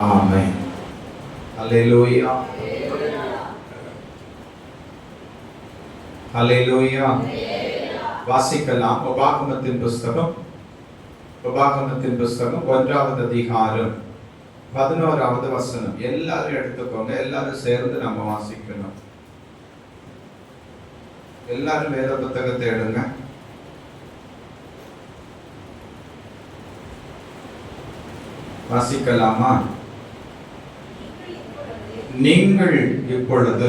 ஆமென். அல்லேலூயா. அல்லேலூயா. வாசிக்கலாம். உபாகமத்தின் புஸ்தகம் 1வது அதிகாரம் 11வது வசனம். எல்லாரும் எடுத்துக்கோங்க. எல்லாரும் சேர்ந்து நம்ம வாசிக்கணும். எல்லாரும் வேத புத்தகத்தை எடுங்க. வாசிக்கலாமா? நீங்கள் இப்பொழுது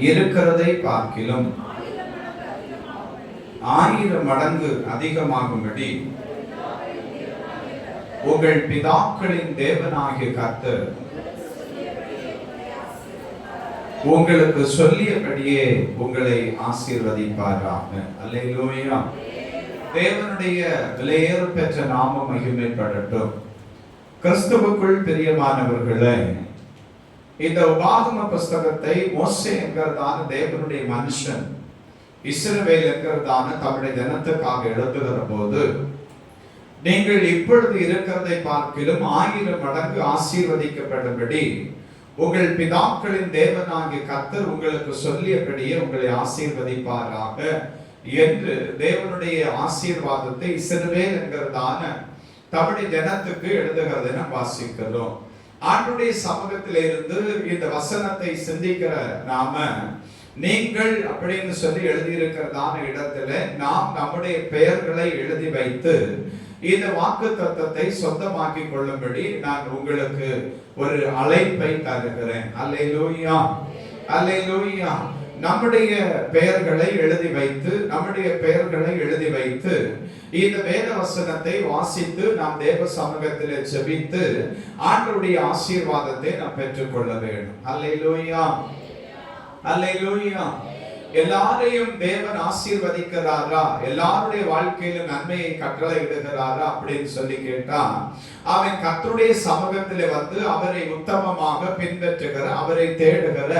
இருக்கிறதை பார்க்கிலும் 1000 மடங்கு அதிகமாகும்படி உங்கள் பிதாக்களின் தேவனாகிய கர்த்தர் உங்களுக்கு சொல்லியபடியே உங்களை ஆசீர்வதிப்பாராக. அல்லேலூயா. தேவனுடைய விலையேற பெற்ற நாமம் மகிமைப்படட்டும். கிறிஸ்துவுக்குள் பிரியமானவர்களே, இந்த உபாகம புஸ்தகத்தை மோசே என்கிறதான தேவனுடைய மனுஷன் இஸ்ரவேல் என்கிறதான தம்முடைய ஜனத்துக்காக எழுதுகிற போது, நீங்கள் இப்பொழுது இருக்கிறதை பார்க்கிலும் 1000 மடங்கு ஆசீர்வதிக்கப்படும்படி உங்கள் பிதாக்களின் தேவனாகிய கர்த்தர் உங்களுக்கு சொல்லியபடியே உங்களை ஆசீர்வதிப்பாராக என்று தேவனுடைய ஆசீர்வாதத்தை இஸ்ரவேல் என்கிறதான தம்முடைய ஜனத்துக்கு எழுதுகிறதை நாம் வாசிக்கிறோம். ஆண்டுடைய சமூகத்தில இருந்து இந்த வசனத்தை சிந்திக்கிற நாம, நீங்கள் அப்படின்னு சொல்லி எழுதியிருக்கிறதான இடத்துல நாம் நம்முடைய பெயர்களை எழுதி வைத்து இந்த வாக்கு தத்தத்தை சொந்தமாக்கி கொள்ளும்படி நான் உங்களுக்கு ஒரு அழைப்பை தருகிறேன். அல்லேலூயா. அல்லேலூயா. நம்முடைய பெயர்களை எழுதி வைத்து இந்த வேத வசனத்தை வாசித்து நாம் தேவ சமூகத்திலே ஜெபித்து ஆண்டவருடைய ஆசீர்வாதத்தை நாம் பெற்றுக்கொள்ள வேண்டும். அல்லேலூயா. அல்லேலூயா. எல்லாரையும் தேவன் ஆசீர்வதிக்கிறாரா, எல்லாருடைய வாழ்க்கையிலும் நன்மையை கட்டளையிடுகிறாரா அப்படின்னு சொல்லி கேட்டா, அவன் கர்த்தருடைய சமூகத்திலே வந்து அவரை உத்தமமாக பின்பற்றுகிற, அவரை தேடுகிற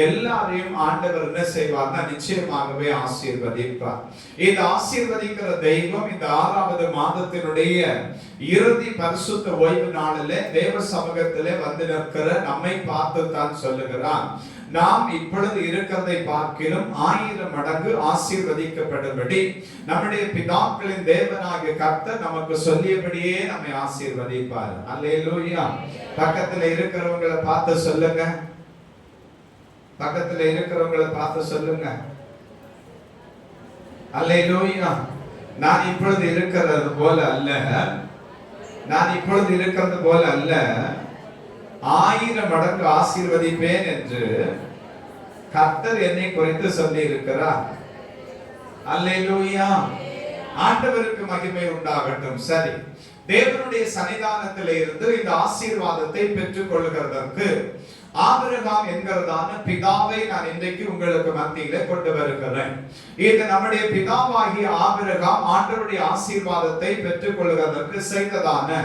எல்லாரையும் ஆண்டவர் என்ன செய்வார்னா நிச்சயமாகவே ஆசீர்வதிப்பார். இந்த ஆசீர்வதிக்கிற தெய்வம் இந்த 6வது மாதத்தினுடைய இறுதி பரிசுத்த ஓய்வு நாளிலே தேவ சமூகத்திலே வந்து நிற்கிற நம்மை பார்த்து தான் சொல்லுகிறான், நாம் இப்பொழுது இருக்கிறதை பார்க்கிலும் 1000 மடங்கு ஆசீர்வதிக்கப்படும்படி நம்முடைய பிதாக்களின் தேவனாகிய கர்த்தர் நமக்கு சொல்லியபடியே நம்மை ஆசீர்வதிப்பார். அல்லேலூயா. பக்கத்துல இருக்கிறவங்களை பார்த்து சொல்லுங்க. பக்கத்துல இருக்கிறவங்களை பார்த்து சொல்லுங்க. அல்லேலூயா. நான் இப்பொழுது இருக்கிறது போல அல்ல, 1000 மடங்கு ஆசீர்வதிப்பேன் என்று கர்த்தர் என்னை குறித்து சொல்லி இருக்கிறார். அல்லேலூயா. ஆண்டவருக்கு மகிமை உண்டாகட்டும். சரி, தேவனுடைய சன்னிதானத்திலே இருந்து இந்த ஆசீர்வாதத்தை பெற்றுக் கொள்கிறதற்கு ஆபிரகாம் என்கிறதான பிதாவை நான் இன்றைக்கு உங்களுக்கு மத்தியிலே கொண்டு வருகிறேன். இது நம்முடைய பிதாவாகிய ஆபிரகாம் ஆண்டவருடைய ஆசீர்வாதத்தை பெற்றுக் கொள்கிறதற்கு செய்ததான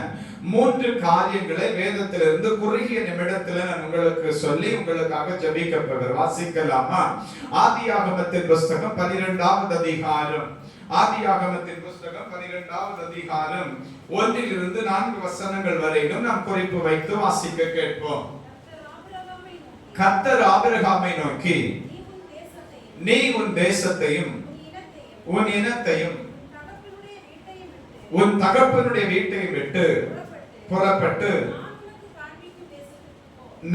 3 காரியங்களை வேதத்திலிருந்து குறுகிய நிமிடத்தில் நான் உங்களுக்கு சொல்லி உங்களுக்காக ஜெபிக்கப்படுகிறேன். வாசிக்கலாமா? ஆதியாகமத்தின் புஸ்தகம் 12வது அதிகாரம். ஆதியாகமத்தின் புஸ்தகம் 12வது அதிகாரம் 1லிருந்து 4 வசனங்கள் வரையிலும் நாம் குறிப்பு வைத்து வாசிக்க கேட்போம். கர்த்தர் ஆபிரகாமை நோக்கி, நீ உன் தேசத்தையும் உன் இனத்தையும் உன் தகப்பனுடைய வீட்டையும் விட்டு புறப்பட்டு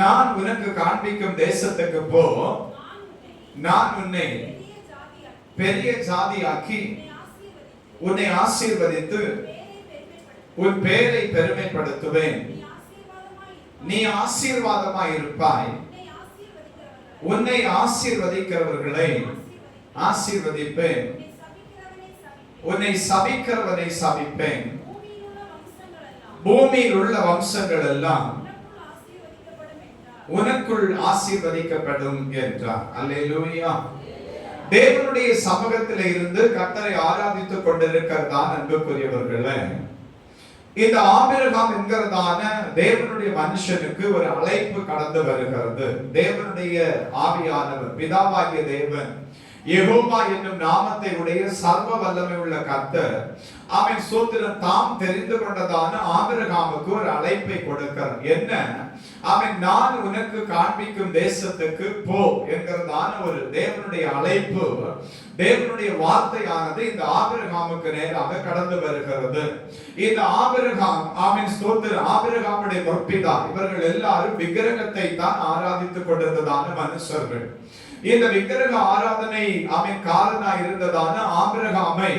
நான் உனக்கு காண்பிக்கும் தேசத்துக்கு போ. நான் உன்னை பெரிய ஜாதியாக்கி உன்னை ஆசீர்வதித்து உன் பெயரை பெருமைப்படுத்துவேன். நீ ஆசீர்வாதமாய் இருப்பாய். உன்னை ஆசீர்வதிக்கிறவர்களை ஆசீர்வதிப்பேன், உன்னை சபிக்கிறவனை சபிப்பேன். பூமியில் உள்ள வம்சங்கள் எல்லாம் உனக்குள் ஆசீர்வதிக்கப்படும் என்றார். அல்லேலூயா. தேவனுடைய சமூகத்திலே இருந்து கர்த்தரை ஆராதித்துக் கொண்டிருக்கிறதான் அன்புக்குரியவர்களே, இந்த ஆபிரகாம் என்கிறதான தேவனுடைய மனுஷனுக்கு ஒரு அழைப்பு கடந்து வருகிறது. தேவனுடைய ஆவியானவர், பிதாவாகிய தேவன், யெகோவா என்னும் நாமத்தை உடைய சர்வ வல்லமை உள்ள கர்த்தர் அவன் சோத்திரம் தாம் தெரிந்து கொண்டதான ஆபிரகாமுக்கு ஒரு அழைப்பை கொடுக்கிறார். என்ன? அவன் நான் உனக்கு காண்பிக்கும் தேசத்துக்கு போ என்கிறதான ஒரு தேவனுடைய அழைப்பு, தேவனுடைய வார்த்தையானது இந்த ஆபிரகாமுக்கு நேராக கடந்து வருகிறது. இந்த ஆபிரகாம் அவன் ஸ்தோத்திரம் ஆபிரகாமுடைய முற்பிதா இவர்கள் எல்லாரும் விக்கிரகத்தை தான் ஆராதித்துக் கொண்டிருந்ததான மனுஷர்கள். இந்த விக்கிரக ஆராதனை அவன் காரணா இருந்ததான ஆபிரகாமை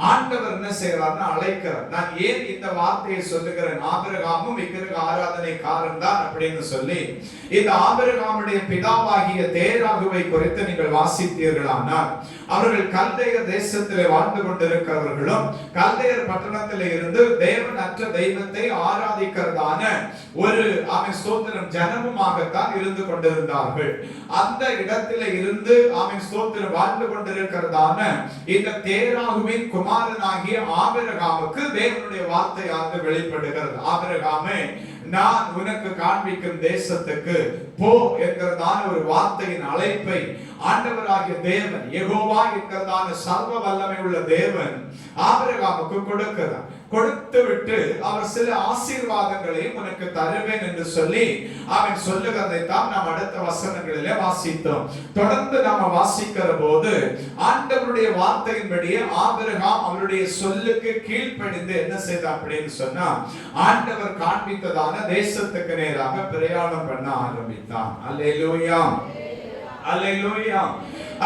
ஆண்டவர் என்ன செய்யறார்னு அழைக்கிறார். நான் ஏன் இந்த வார்த்தையை சொல்லுகிறேன்? ஆபிரகாமும் விக்கிரக ஆராதனை காரன் தான் அப்படின்னு சொல்லி இந்த ஆபிரகாமுடைய பிதாவாகிய தேராகுவை குறித்து நீங்கள் வாசித்தீர்களானால், அவர்கள் கல்தையர் தேசத்திலே வாழ்ந்து கொண்டிருக்கிறவர்களும் கல்தையர் பட்டணத்திலே இருந்து தேவன் அற்ற தெய்வத்தை ஆராதிக்கிறதான ஒரு அவன் ஸ்தோத்திரம் ஜனமுமாகத்தான் இருந்து கொண்டிருந்தார்கள். அந்த இடத்திலே இருந்து அவன் ஸ்தோத்திரம் வாழ்ந்து கொண்டிருக்கிறதான இந்த தேராகுவின் குமாரனாகிய ஆபிரகாமுக்கு தேவனுடைய வார்த்தையானது வெளிப்படுகிறது. ஆபிரகாமே, நான் உனக்கு காண்பிக்கும் தேசத்துக்கு போ என்கிறதான ஒரு வார்த்தையின் அழைப்பை ஆண்டவராகிய தேவன், யெகோவா என்கிறதான சர்வ வல்லமை உள்ள தேவன் ஆபிரகாமுக்கு கொடுக்கிறார். கொடுத்து விட்டு அவர் சில ஆசீர்வாதங்களையும் உனக்கு தருவேன் என்று சொல்லி அவன் சொல்லுகிறதை தான் நாம் அடுத்த வசனங்களிலே வாசித்தோம். தொடர்ந்து நாம வாசிக்கிற போது ஆண்டவருடைய வார்த்தையின்படியே ஆபிரகாம் அவருடைய சொல்லுக்கு கீழ்ப்படிந்து என்ன செய்தார் அப்படின்னு சொன்னா, ஆண்டவர் காண்பித்ததான தேசத்துக்கு நேராக பிரயாணம் பண்ண ஆரம்பித்தான். அல்லேலூயா, அல்லேலூயா.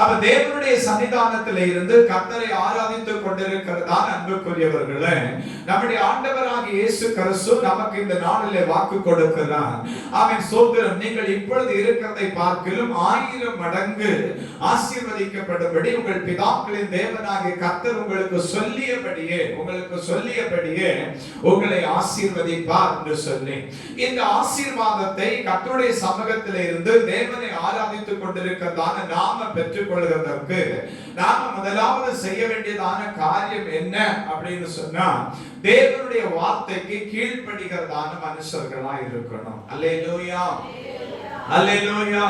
அப்ப தேவனுடைய சன்னிதானத்திலே இருந்து கர்த்தரை ஆராதித்துக் கொண்டிருக்கிறதான அன்புக்குரியவர்களே, நம்முடைய ஆண்டவராகிய இயேசு கிறிஸ்து நமக்கு இந்த நாளிலே வாக்கு கொடுக்கிறார். ஆமென், ஸ்தோத்திரம். நீங்கள் இப்பொழுது இருக்கிறதை பார்க்கிலும் 1000 மடங்கு ஆசீர்வதிக்கப்படும்படி உங்கள் பிதாக்களின் தேவனாகிய கர்த்தர் உங்களுக்கு சொல்லியபடியே உங்களை ஆசீர்வதிப்பார் என்று சொல்லி இந்த ஆசீர்வாதத்தை கர்த்தருடைய சமூகத்திலே இருந்து தேவனை ஆராதித்துக் கொண்டிருக்கிறதான நாம பெற்று கொள்வதற்கு நாம முதலாவது செய்ய வேண்டியதான காரியம் என்ன அப்படின்னு சொன்னா, தேவனுடைய வார்த்தைக்கு கீழ்ப்படிகிறதான மனுஷர்களா இருக்கணும். அல்லேலூயா, அல்லேலூயா.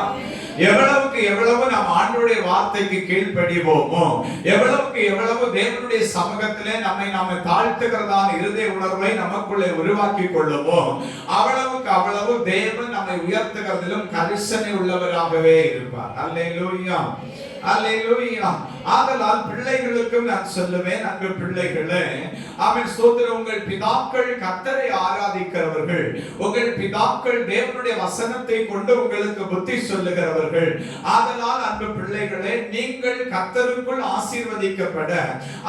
எவ்வளவுக்கு எவ்வளவு நாம் ஆண்டவருடைய வார்த்தைக்கு கீழ்ப்படிவோமோ, எவ்வளவுக்கு எவ்வளவு தேவனுடைய சமூகத்திலே நாம தாழ்த்துகிறதான இருதய உணர்வை நமக்குள்ளே உருவாக்கி கொள்ளுமோ, அவ்வளவுக்கு அவ்வளவு தேவன் நம்மை உயர்த்துகிறதிலும் கரிசனை உள்ளவராகவே இருப்பார். அல்லேலூயா, அல்லேலூயா. ஆதலால் பிள்ளைகளுக்கும் நான் சொல்லுவேன், அன்பு பிள்ளைகளே, ஆமென், ஸ்தோத்திரம். உங்கள் பிதாக்கள் கர்த்தரை ஆராதிக்கிறவர்கள், உங்கள் பிதாக்கள் தேவனுடைய வசனத்தை கொண்டு உங்களுக்கு புத்தி சொல்லுகிறவர்கள். ஆதலால் அன்பு பிள்ளைகளே, நீங்கள் கர்த்தருக்குள் ஆசீர்வதிக்கப்பட,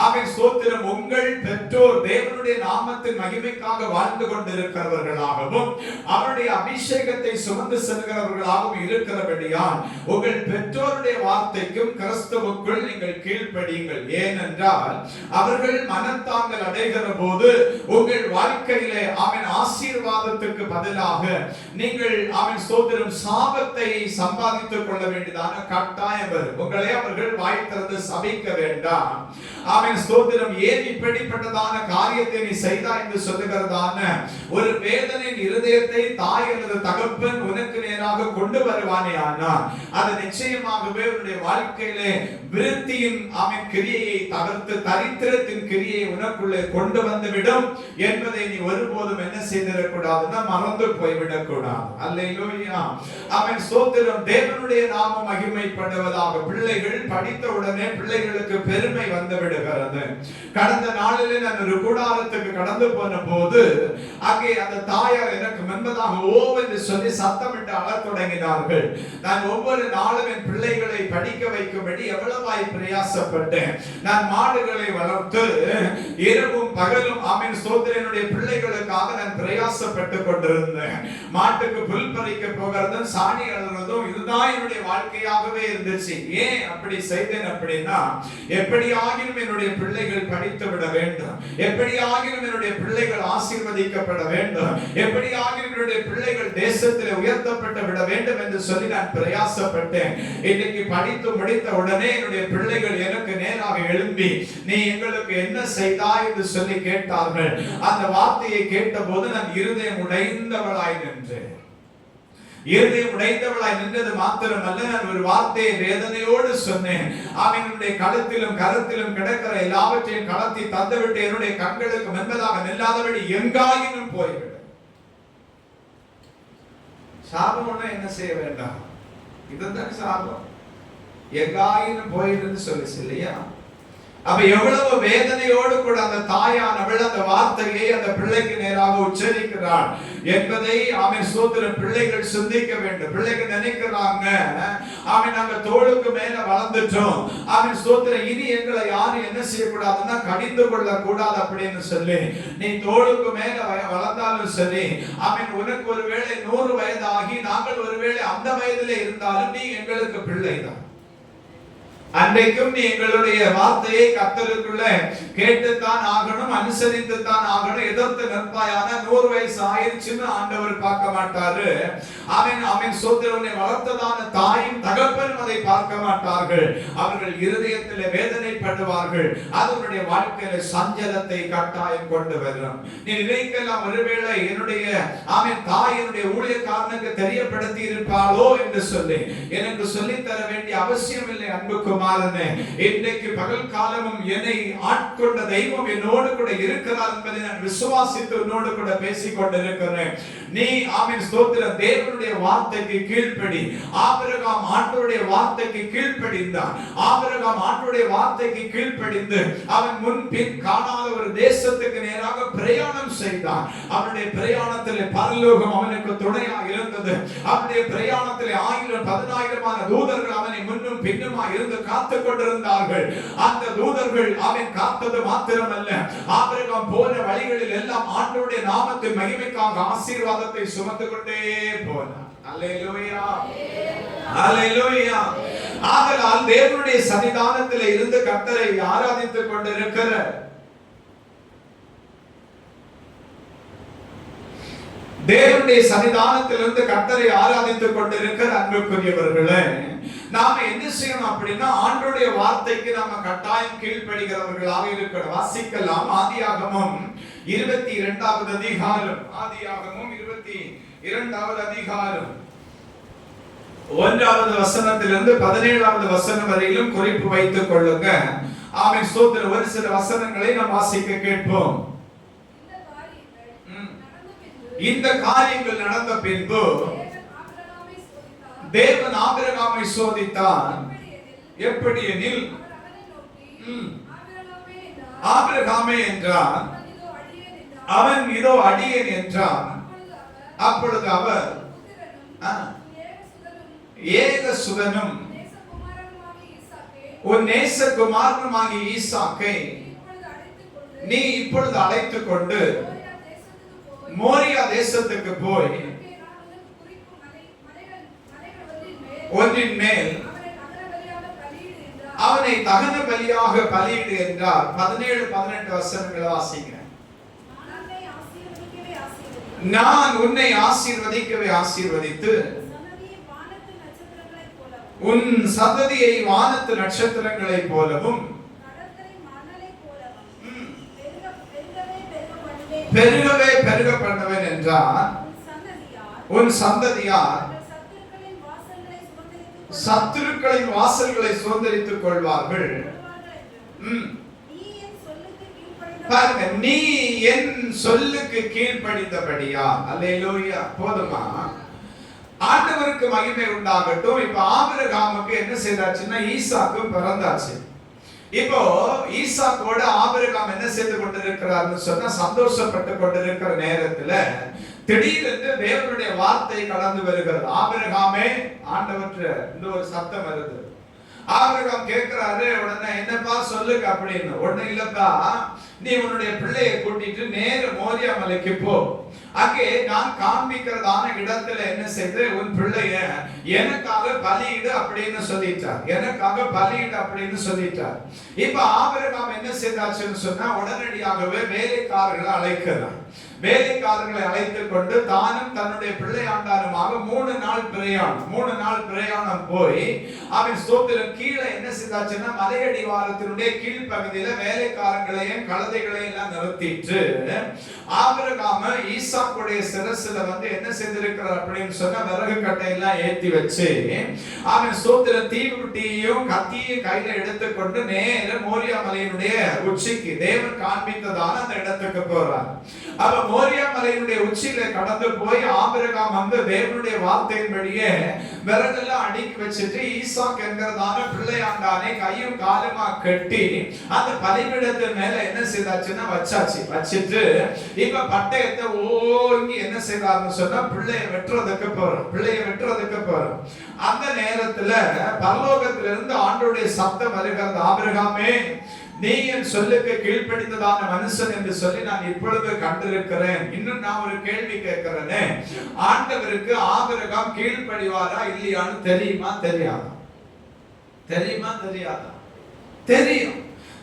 ஆமென், ஸ்தோத்திரம், உங்கள் பெற்றோர் தேவனுடைய நாமத்தின் மகிமைக்காக வாழ்ந்து கொண்டிருக்கிறவர்களாகவும் அவருடைய அபிஷேகத்தை சுமந்து செல்கிறவர்களாகவும் இருக்கிறபடியால் உங்கள் பெற்றோருடைய வார்த்தைக்கும் கிறிஸ்துவுக்குள் நீங்கள் கீழ்ப்படியுங்கள். ஏனென்றால் அவர்கள் மனத்தாங்கள் அடைகிற போது உங்கள் வாழ்க்கையிலே அவன் ஆசீர்வாதத்துக்கு பதிலாக நீங்கள் அவன் ஸ்தோத்திரம் சாபத்தை சம்பாதித்துக் கொள்ள வேண்டியதான கட்டாயம் வரும். உங்களை அவர்கள் வாய் திறந்து சபிக்க வேண்டாம். அவன் ஸ்தோத்திரம், ஏன் இப்படிப்பட்டதான காரியத்தை நீ செய்தாய் என்று சொல்லுகிறதான ஒரு வேதனையின் இருதயத்தை தாய் அல்லது தகப்பன் உனக்கு நேராக கொண்டு வருவானே ஆனால் அது நிச்சயமாகவே உன்னுடைய வாழ்க்கையிலே விருத்தியின் அவன் கிரியையை தகர்த்து தரித்திரத்தின் கிரியை உனக்குள்ளே கொண்டு வந்துவிடும் என்பதை நீ ஒருபோதும் என்ன செய்திடக்கூடாதுன்னா மறந்து போய்விடக் கூடாது. அல்லேலூயா, அவன் ஸ்தோத்திரம். தேவனுடைய நாமம் மகிமைப்படுவதாக. பிள்ளைகள் படித்த உடனே பிள்ளைகளுக்கு பெருமை வந்து விடுகிறது. கடந்த நாளிலே நான் ஒரு கூடாரத்துக்கு கடந்து போன போது அங்கே அந்த தாயார் எனக்கு முன்பதாக ஓவென்று சொல்லி சத்தமிட்டு அழத் தொடங்கினார்கள். நான் ஒவ்வொரு நாளும் என் பிள்ளைகளை படிக்க வைக்கும்படி எவ்வளவாய் பிரயாசப்பட்டேன். நான் மாடுகளை வளர்த்து இரவும் பகலும் ஆமென் ஸ்தோத்திரம் என்னுடைய பிள்ளைகளுக்காக நான் பிரயாசப்பட்டு கொண்டிருந்தேன். மாட்டுக்கு புல் பறிக்க போகிறதும் சாணி அழுறதும் இதுதான் என்னுடைய வாழ்க்கையாகவே இருந்துச்சு. ஏன் அப்படி செய்தேன் அப்படின்னா, எப்படியாகிலும் என்னுடைய பிள்ளைகள் படித்து விட வேண்டும், எப்படியாகிலும் என்னுடைய பிள்ளைகள் ஆசீர்வதிக்கப்பட வேண்டும், எப்படியாகிலும் என்னுடைய பிள்ளைகள் தேசத்தில் உயர்த்தப்பட்டு விட வேண்டும் என்று சொல்லி நான் பிரயாசப்பட்டேன். இன்னைக்கு படித்து முடித்த உடனே என்னுடைய பிள்ளைகள் எனக்கு நேராக எழும்பி நீ எங்களுக்கு என்ன செய்தாய் என்று சொல்லி கேட்டார்கள். அந்த வார்த்தையை கேட்ட போது நான் இருதயம் உடைந்தவளாய் நின்றேன். இருதயம் உடைந்தவளாய் நின்றது மாத்திரமல்ல, நான் ஒரு வார்த்தையை வேதனையோடு சொன்னேன். அவனுடைய கழுத்திலும் கருத்திலும் கிடக்கிற எல்லாவற்றையும் களத்தி தந்துவிட்டு என்னுடைய கண்களுக்கு மென்பதாக நில்லாதபடி எங்காயினும் போய்விடும். சாபம் ஒண்ணு என்ன செய்ய வேண்டாம், இதுதான் சாபம். எங்காயினும் போயிடுன்னு சொல்லிச்சு இல்லையா? அப்ப எவ்வளவு வேதனையோடு கூட அந்த தாயானவள் அந்த வார்த்தையை அந்த பிள்ளைக்கு நேராக உச்சரிக்கிறாள் என்பதை அவன் சோதர பிள்ளைகள் சிந்திக்க வேண்டும். பிள்ளைகள் நினைக்கிறாங்க, அவன் நாங்க தோளுக்கு மேல வளர்ந்துட்டோம், அவன் சோதர இனி எங்களை யாரும் என்ன செய்யக்கூடாதுன்னா கடிந்து கொள்ள கூடாது அப்படின்னு சொல்லி. நீ தோளுக்கு மேல வளர்ந்தாலும் சரி, அவன் உனக்கு ஒருவேளை 100 வயது ஆகி நாங்கள் ஒருவேளை அந்த வயதிலே இருந்தாலும் நீ எங்களுக்கு பிள்ளைதான். அன்றைக்கும் நீ எங்களுடைய வார்த்தையை கர்த்தருக்குள்ள கேட்டுத்தான் ஆகணும், அனுசரித்துத்தான் ஆகணும். எதிர்த்து நிற்பாயான 100 வயசு ஆயிடுச்சுன்னு ஆண்டவர் பார்க்க மாட்டாரு. அவன் சோதரனை வளர்த்ததான தாயும் தகப்பனும் அதை பார்க்க மாட்டார்கள். அவர்கள் இருதயத்தில் வேதனைப்படுவார்கள். அதனுடைய வாழ்க்கையில சஞ்சலத்தை கட்டாயம் கொண்டு வரும். நீ நினைக்கலாம், ஒருவேளை என்னுடைய தாயினுடைய ஊழியக்காரனுக்கு தெரியப்படுத்தி இருப்பாளோ என்று சொல்லி. எனக்கு சொல்லித் தர வேண்டிய அவசியம் இல்லை அன்புக்கும். இன்றைக்கு பகல் காலமும் என்னை ஆட்கொண்ட தெய்வம் என்னோடு கூட இருக்கிறார் என்பதை நான் விசுவாசித்து உன்னோடு கூட பேசிக் கொண்டிருக்கிறேன். நீ ஸ்தோத்திரம் தேவனுடைய வார்த்தைக்கு கீழ்ப்படி. ஆபிரகாம் ஆண்டவருடைய வார்த்தைக்கு கீழ்ப்படிந்தான். ஆபிரகாம் ஆண்டவருடைய வார்த்தைக்கு கீழ்ப்படிந்து அவன் முன்பின் காணாத ஒரு தேசத்துக்கு நேராக பிரயாணம் செய்தான். அவனுடைய பிரயாணத்தில் பரலோகம் அவனுக்கு துணையாக இருந்தது. அவனுடைய பிரயாணத்தில் 1000-10,000 தூதர்கள் அவனை முன்னும் பின்னுமா இருந்து காத்துக் கொண்டிருந்தார்கள். அந்த தூதர்கள் அவன் காத்தது மாத்திரமல்ல, ஆபிரகாம் போன வழிகளில் எல்லாம் ஆண்டவருடைய நாமத்தின் மகிமைக்காக ஆசீர்வாதத்தை சுமந்து கொண்டே போனார். அல்லேலூயா, அல்லேலூயா. ஆதலால் தேவனுடைய சன்னிதானத்தில் இருந்து கர்த்தரை ஆராதித்துக் கொண்டிருக்கிற தேவனுடைய சன்னிதானத்திலிருந்து கர்த்தரை ஆராதித்துக் கொண்டிருக்கிற அன்புக்குரியவர்களே, நாம என்ன செய்யணும் அப்படின்னா ஆண்டவருடைய வார்த்தைக்கு நாம கட்டாயம் கீழ்ப்படுகிறவர்களாக இருக்கணும். வாசிக்கலாம். ஆதியாகமம் 22வது அதிகாரம். ஆதியாகமம் 22வது அதிகாரம் 1வது வசனத்திலிருந்து 17வது வசனம் வரையிலும் குறிப்பு வைத்துக் கொள்ளுங்க. ஆமென். ஸ்தோத்திரம். ஒரு சில வசனங்களை நாம் வாசிக்க கேட்போம். இந்த காரியங்கள் நடந்த பின்பு தேவன் ஆபிரகாமை சோதித்தார். எப்படி எனில், ஆபிரகாமே என்றார். அவன் இதோ அடியேன் என்றான். அப்பொழுது அவர் ஏகசுதனும் உன் நேசகுமாரனுமாகிய ஈசாக்கை நீ இப்பொழுது அழைத்துக் கொண்டு மோரியா தேசத்துக்கு போய் ஒன்றின் மேல் அவனை தகன பலியாக பலியிடு என்றார். 17-18 வசனங்களை வாசிங்க. நான் உன்னை ஆசீர்வதிக்கவே ஆசீர்வதித்து உன் சந்ததியை வானத்து நட்சத்திரங்களைப் போலவும் பெருகவே பெருக பண்ணுவேன் என்றார். உன் சந்ததியார் சத்துருக்களின் வாசல்களை சுதந்தரித்துக் கொள்வார்கள். பாருங்க, நீ என் சொல்லுக்கு கீழ்ப்படிந்தபடியா. அல்லேலூயா. போதுமா? ஆண்டவருக்கு மகிமை உண்டாகட்டும். இப்ப ஆபிரகாமுக்கு என்ன செய்தாச்சுன்னா ஈசாக்கு பிறந்தாச்சு. இப்போ ஈசாக்கோட ஆபிரகாம் என்ன செய்து கொண்டிருக்கிறார்னு சொன்னா சந்தோஷப்பட்டு கொண்டிருக்கிற நேரத்துல திடீரென்று தேவனுடைய வார்த்தை கடந்து வருகிறது. ஆபிரகாமே, ஆண்டவற்ற இந்த ஒரு சத்தம் வருது. ஆபிரகாம் கேட்கிறாரு, உடனே என்னப்பா சொல்லுங்க அப்படின்னு. உடனே இல்லப்பா, நீ உன்னுடைய பிள்ளையை கூட்டிட்டு நேர மோரியா மலைக்கு போ. அங்கே நான் காண்பிக்கிறதான இடத்துல என்ன செய்து உன் பிள்ளைய எனக்காக பலியிடு அப்படின்னு சொல்லிட்டார். எனக்காக பலியிடு அப்படின்னு சொல்லிட்டார். இப்ப ஆபிரகாம் என்ன செய்தாச்சுன்னு சொன்னா உடனடியாகவே வேலைக்காரர்களை அழைக்கிறார். வேலைக்காரர்களை அழைத்துக் கொண்டு தானும் தன்னுடைய பிள்ளையாண்டானுமாக 3 நாள் பிரயாணம் போய் அவன் ஸ்தோத்திரம் கீழே என்ன செய்தாச்சுன்னா மலையடிவாரத்தினுடைய கீழ்ப்பகுதியில வேலைக்காரங்களையும் கழுதைகளையும் எல்லாம் நிறுத்திட்டு ஆபிரகாம் ஈசாக்குடைய சிரசுல என்ன செய்திருக்கிறார் அப்படின்னு சொன்னா விறகு கட்டையெல்லாம் ஏத்தி வச்சு அவன் ஸ்தோத்திரம் தீவுட்டியையும் கத்தியையும் கையில எடுத்துக்கொண்டு நேர மோரியா மலையினுடைய உச்சிக்கு தேவன் காண்பித்ததான அந்த இடத்துக்கு போறார். அப்ப மோரியா மலையினுடைய உச்சியில கடந்து போய் ஆபிரகாம் தேவனுடைய வார்த்தையின்படியே விறகெல்லாம் அடுக்கி வச்சுட்டு ஈசாக் என்கிறதான பிள்ளையாண்டானே கையும் காலுமா கட்டி அந்த பலிபீடத்தின் மேல என்ன செய்தாச்சுன்னா வச்சுட்டு இப்ப பட்டயத்தை ஓங்கி என்ன செய்தாருன்னு சொன்னா பிள்ளைய வெட்டுறதுக்கு போறோம். அந்த நேரத்துல பரலோகத்திலிருந்து ஆண்டவருடைய சத்தம் வருகிறது, ஆபிரகாமே நீ என் சொல்லுக்கு கீழ்ப்படிந்ததான மனுஷன் என்று சொல்லி நான் இப்பொழுது கண்டிருக்கிறேன். இன்னும் நான் ஒரு கேள்வி கேட்கிறேனே, ஆண்டவருக்கு ஆபிரகாம் கீழ்ப்படிவாரா இல்லையான்னு தெரியுமா தெரியாதா? தெரியும்.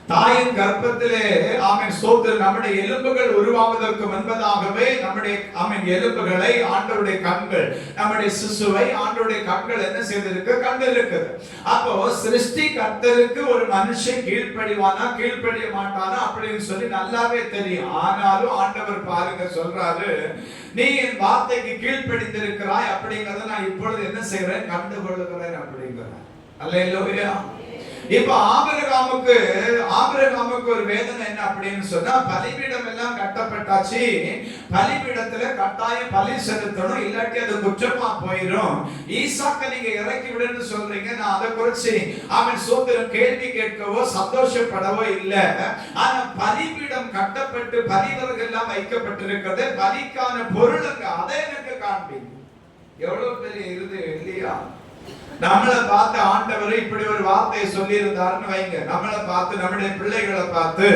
தாயின் கர்ப்பத்திலே ஆமென் ஸ்தோத்திரம் நம்முடைய எலும்புகள் உருவாவதற்கு முன்பதாகவே நம்முடைய ஆமென் எலும்புகளை ஆண்டவருடைய கண்கள் நம்முடைய சிசுவை ஆண்டவருடைய கண்கள் என்ன செய்திருக்கு கண்டிருக்குது. அப்போ சிருஷ்டி கர்த்தருக்கு ஒரு மனுஷன் கீழ்ப்படிவானா கீழ்ப்படிய மாட்டானா அப்படின்னு சொல்லி நல்லாவே தெரியும். ஆனாலும் ஆண்டவர் பாருங்க சொல்றாரு, நீ என் வார்த்தைக்கு கீழ்ப்படிந்திருக்கிறாய் அப்படிங்கறத நான் இப்பொழுது என்ன செய்யறேன் கண்டுகொள்ளுகிறேன் அப்படிங்கிறார். அல்லேலூயா. இப்ப ஆபிரகாமுக்கு ஒரு வேதனை என்ன அப்படின்னு சொன்னா, பலிபீடம் எல்லாம் கட்டப்பட்டாச்சு, பலிபீடத்துல கட்டாயம் பலி செலுத்தணும், இல்லாட்டி அது குற்றமா போயிடும். ஈசாக்க நீங்க இறக்கி விடுன்னு சொல்றீங்க, நான் அதை குறிச்சு அவன் சோதரம் கேள்வி கேட்கவோ சந்தோஷப்படவோ இல்லை. ஆனா பலிபீடம் கட்டப்பட்டு பலிவர்கள் எல்லாம் வைக்கப்பட்டிருக்கிறது, பலிக்கான பொருளுங்க அதை எனக்கு காண்பீங்க. எவ்வளவு பெரிய இருதயம் இல்லையா? நம்மளை பார்த்து ஆண்டவர் இப்படி ஒரு வார்த்தையை சொல்லி இருந்தாருன்னு வைங்க, நம்மளை பார்த்து நம்முடைய பிள்ளைகளை பார்த்து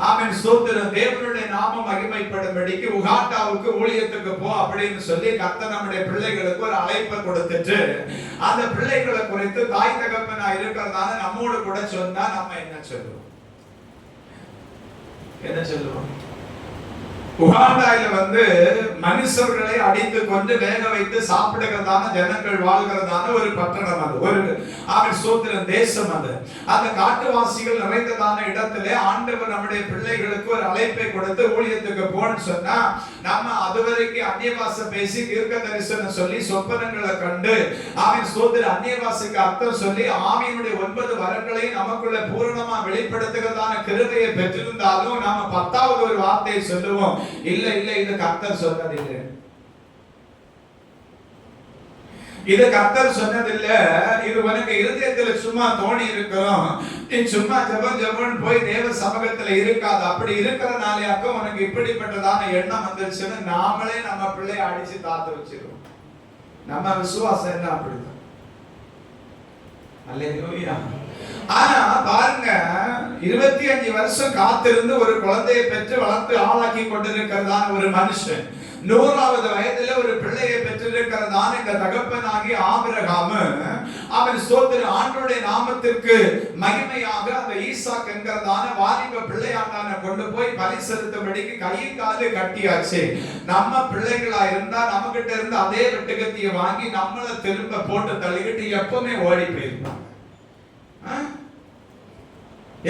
ஆமென் ஸ்தோத்திரம் தேவனுடைய நாமம் மகிமைப்படும்படிக்கு உகாண்டாவுக்கு ஊழியத்துக்கு போ அப்படின்னு சொல்லி கர்த்தர் நம்முடைய பிள்ளைகளுக்கு ஒரு அழைப்பை கொடுத்துட்டு அந்த பிள்ளைகளை குறித்து தாய் தகப்பனா இருக்கிறதால நம்மோடு கூட சொன்னா நம்ம என்ன சொல்லுவோம்? உகாண்டாயில மனுஷர்களை அடித்து கொண்டு வேக வைத்து சாப்பிடுகிறதான ஜனங்கள் வாழ்கிறதான ஒரு பட்டணம் அது, ஒரு அவன் சோதரன் தேசம் அது. அந்த காட்டுவாசிகள் நிறைந்ததான இடத்திலே ஆண்டவர் நம்முடைய பிள்ளைகளுக்கு ஒரு அழைப்பை கொடுத்து ஊழியத்துக்கு போன்னு சொன்னா நம்ம அதுவரைக்கும் அந்நிய பாஷை பேசி தீர்க்க தரிசனம் சொல்லி சொப்பனங்களை கண்டு அவன் சோதர அந்நிய பாஷைக்கு அர்த்தம் சொல்லி ஆவியினுடைய 9 வரங்களையும் நமக்குள்ள பூரணமா வெளிப்படுத்துகிறதான கிருபையை பெற்றிருந்தாலும் நாம 10வது ஒரு வார்த்தையை சொல்லுவோம், இல்ல இது கர்த்தர் சொன்னதில்லை, இது கர்த்தர் சொன்னதில்லை, இது உனக்கு இருதயத்துல சும்மா தோணி இருக்கிறோம், நீ சும்மா ஜெபம் போய் தேவ சமூகத்துல இருக்காது, அப்படி இருக்கிறனாலேயாக்க உனக்கு இப்படிப்பட்டதான எண்ணம் வந்துருச்சுன்னு நாமளே நம்ம பிள்ளைய அடிச்சு தாத்து வச்சிருவோம். நம்ம விசுவாசம் என்ன அப்படிதான். அல்லேலூயா. ஆனா பாருங்க, 25 வருஷம் காத்திருந்து ஒரு குழந்தையை பெற்று வளர்த்து ஆளாக்கி கொண்டிருக்கிறதான ஒரு மனுஷன் 100வது வயதுல ஒரு பிள்ளையை பெற்றிருக்கிறதான இந்த தகப்பனாகி ஆபிரகாம் அவன் ஸ்தோத்திர ஆண்டவருடைய நாமத்திற்கு மகிமையாக அந்த ஈசாக் என்கிறதான வாலிப பிள்ளையாண்டான கொண்டு போய் பலி செலுத்தும்படிக்கு கையும் காலு கட்டியாச்சு. நம்ம பிள்ளைகளா இருந்தா நம்ம கிட்ட இருந்து அதே வெட்டுக்கத்தியை வாங்கி நம்மள திரும்ப போட்டு தள்ளிக்கிட்டு எப்பவுமே ஓடி போயிருப்பாங்க.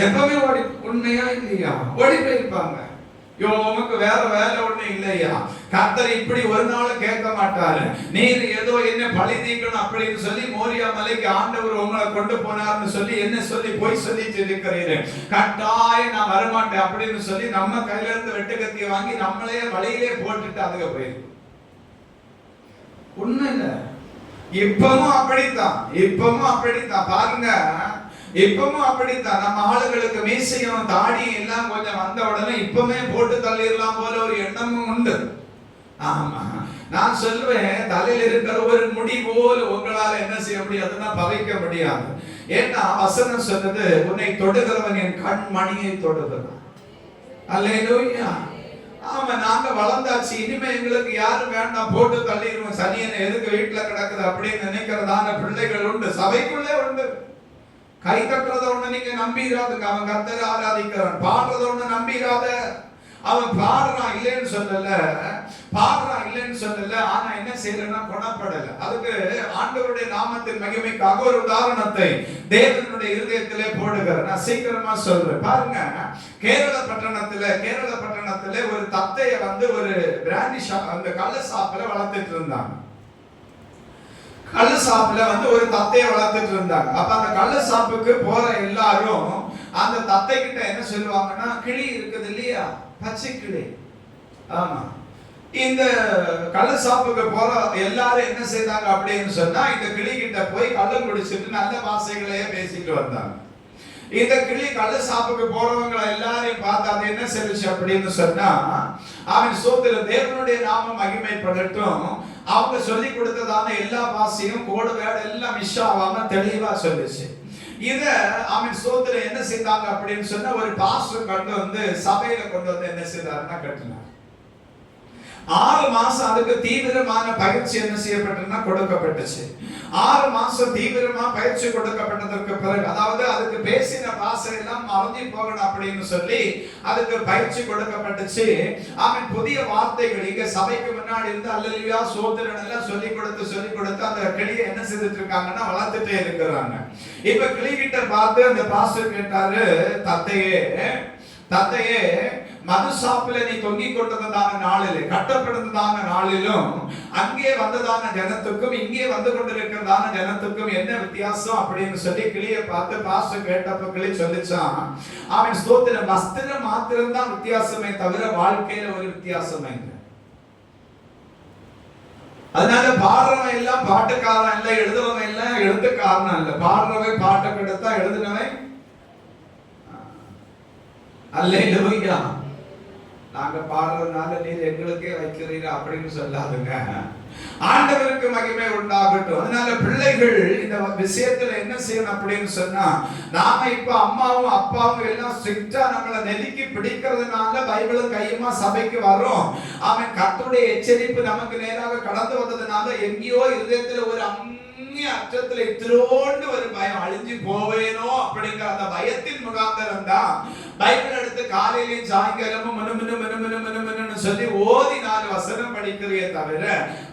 எப்பவுமே ஓடி, உண்மையா இல்லையா? ஓடி போயிருப்பாங்க. உமக்கு வேற வேலை ஒண்ணு இல்லையா? கர்த்தர் இப்படி ஒரு நாள் கேட்க மாட்டாரு. நீர் ஏதோ என்ன பழி தீர்க்கணும் அப்படின்னு சொல்லி மோரியா மலைக்கு ஆண்டவர் உங்களை கொண்டு போனார்னு சொல்லி என்ன சொல்லி போய் சொல்லிட்டு இருக்கிறீர்கள். கட்டாயம் நான் வரமாட்டேன் அப்படின்னு சொல்லி நம்ம கையில இருந்து வெட்டுக்கத்தியை வாங்கி நம்மளே வழியிலே போட்டுட்டு அதுக்கு போயிருக்கு. உண்மை இல்ல? இப்பவும் அப்படித்தான் பாருங்க, இப்பவும் அப்படித்தான். நம்ம ஆளுகளுக்கு மீசையும் தாடி எல்லாம் கொஞ்சம் வந்த உடனே இப்பவுமே போட்டு தள்ளிடலாம் போல ஒரு எண்ணமும் உண்டு. ஆமா, நான் சொல்லுவேன், தலையில் இருக்கிற ஒரு முடி போல உங்களால என்ன செய்ய முடியாதுன்னா பகைக்க முடியாது. ஏன்னா வசனம் சொன்னது, உன்னை தொடுகிறவன் என் கண் மணியை தொடுகிறான். அல்லேலூயா. ஆமா, நாங்க வளர்ந்தாச்சு, இனிமே எங்களுக்கு யாரும் வேண்டாம், போட்டு தள்ளிடுவோம், சனியனை எதுக்கு வீட்டுல கிடக்குது அப்படின்னு நினைக்கிறதான பிள்ளைகள் உண்டு, சபைக்குள்ளே உண்டு. கை தட்டுறத ஒண்ணு நீங்க நம்பிராதுங்க, அவன் கர்த்தரை ஆராதிக்கிறான். பாடுறத ஒண்ணு நம்பிராத, அவன் பாடுறான் இல்லைன்னு சொல்லல, ஆனா என்ன செய்யலன்னா குணப்படல. அதுக்கு ஆண்டவருடைய நாமத்தின் மகிமைக்காக ஒரு உதாரணத்தை தேவனுடைய இருதயத்திலே போடுகிறார். நான் சீக்கிரமா சொல்றேன் பாருங்க. கேரள பட்டணத்துல ஒரு தத்தைய ஒரு பிராண்டி ஷாப், அந்த கள்ள சாப்பில வளர்த்துட்டு இருந்தாங்க. கள்ள சாப்பில ஒரு தத்தைய வளர்த்துட்டு இருந்தாங்க. அப்ப அந்த கள்ள சாப்புக்கு போற எல்லாரும் அந்த தத்தை கிட்ட என்ன சொல்லுவாங்கன்னா, கிளி இருக்குது இல்லையா, பச்சை கிளி. ஆமா, இந்த கள்ள சாப்புக்கு போற எல்லாரும் என்ன செய்தாங்க அப்படின்னு சொன்னா, இந்த கிளி கிட்ட போய் கள்ளம் குடிச்சிட்டு நல்ல வார்த்தைகளையே பேசிட்டு வந்தாங்க. இந்த கிளி கள்ள சாப்புக்கு போறவங்களை எல்லாரையும் பார்த்து அது என்ன செலுச்சு அப்படின்னு சொன்னா, அவன் சோதர தேவனுடைய நாமம் மகிமைப்படட்டும், அவங்க சொல்லி கொடுத்ததான எல்லா வாசியும் கோடு வேட எல்லாம் மிஸ் ஆகாம தெளிவா சொல்லுச்சு. இத அவன் சோதர என்ன செய்தாங்க அப்படின்னு சொன்னா, ஒரு பாஸ்டர் கொண்டு சபையில கொண்டு என்ன செய்தாருன்னா கட்டினார். 6 மாசம் அதுக்கு தீவிரமான பயிற்சி என்ன செய்யப்பட்டதுன்னா கொடுக்கப்பட்டுச்சு. 6 மாசம் தீவிரமா பயிற்சி கொடுக்கப்பட்டதற்கு பிறகு, அதாவது அதுக்கு பேசின பாஷை எல்லாம் மறந்து போகணும் அப்படின்னு சொல்லி அதுக்கு பயிற்சி கொடுக்கப்பட்டுச்சு. அவன் புதிய வார்த்தைகள் இங்க சபைக்கு முன்னாடி இருந்து அல்லேலூயா சோதரன் எல்லாம் சொல்லி கொடுத்து அந்த கிளியை என்ன செய்துட்டு இருக்காங்கன்னா வளர்த்துட்டே இருக்கிறாங்க. இப்ப கிளி கிட்ட பார்த்து அந்த பாஸ்டர் கேட்டாரு, தத்தையே மதுசாப்பில நீ தொங்கிக் கொண்டதான நாளிலே, கட்டப்படுத்ததான நாளிலும் அங்கே வந்ததான ஜனத்துக்கும் இங்கே வந்து கொண்டிருக்கிறதான ஜனத்துக்கும் என்ன வித்தியாசம் அப்படின்னு சொல்லி கிளியை பார்த்து பாஸ்டர் கேட்டப்ப கிளி சொல்லிச்சான், அவன் ஸ்தோத்திரம் வஸ்திரம் மாத்திரம் தான் வித்தியாசமே தவிர வாழ்க்கையில ஒரு வித்தியாசமே இல்லை. அதனால பாடுறவன் எல்லாம் பாட்டுக்காரன் இல்லை, எழுதுறவன் எல்லாம் எழுத்துக்காரன் இல்லை. பாடுறவன் பாட்டை கெடுத்தா எழுதுனவன் அல்லேலூயா. நாங்க பாடுறதுனால நீர் எங்களுக்கே வைக்கிறீங்க அப்படின்னு சொல்லாதுங்க. ஆண்டவருக்கு மகிமை உண்டாகட்டும். அதனால பிள்ளைகள் இந்த விஷயத்துல என்ன செய்யணும் அப்படின்னு சொன்னா, நாம இப்ப அம்மாவும் அப்பாவும் எல்லாம் ஸ்ட்ரிக்டா நம்மளை நெருக்கி பிடிக்கிறதுனால பைபிளும் கையுமா சபைக்கு வரும். அவன் கர்த்தருடைய எச்சரிப்பு நமக்கு நேராக கடந்து வந்ததுனால எங்கேயோ இதயத்துல ஒரு அச்சத்துல இத்திரோண்டு ஒரு பயம், அழிஞ்சு போவேனோ அப்படிங்கிற அந்த பயத்தின் முகாந்தரம் தான் பைபிள் எடுத்து காலையிலையும் சாயங்காலமும் மனு சொல்லி ஓதி 4 வசனம் படிக்கிறதே தவிர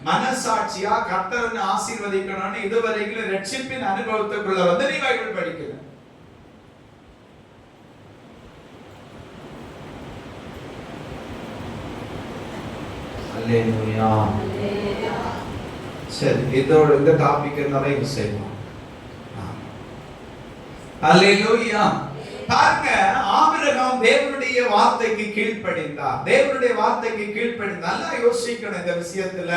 மனசாட்சியா கர்த்தரை ஆசீர்வதிக்கணும்னு இதுவரைக்கும் ரட்சிப்பின் அனுபவத்துக்குள்ள நீ பைபிள் படிக்கிற. அல்லேலூயா. சரி, இதோட இந்த டாபிக் நிறைய செய்வோம். அல்லேலூயா. பாருங்க, ஆபிரகாம் தேவனுடைய வார்த்தைக்கு கீழ்ப்படிந்தார். நல்லா யோசிக்கணும் இந்த விஷயத்துல.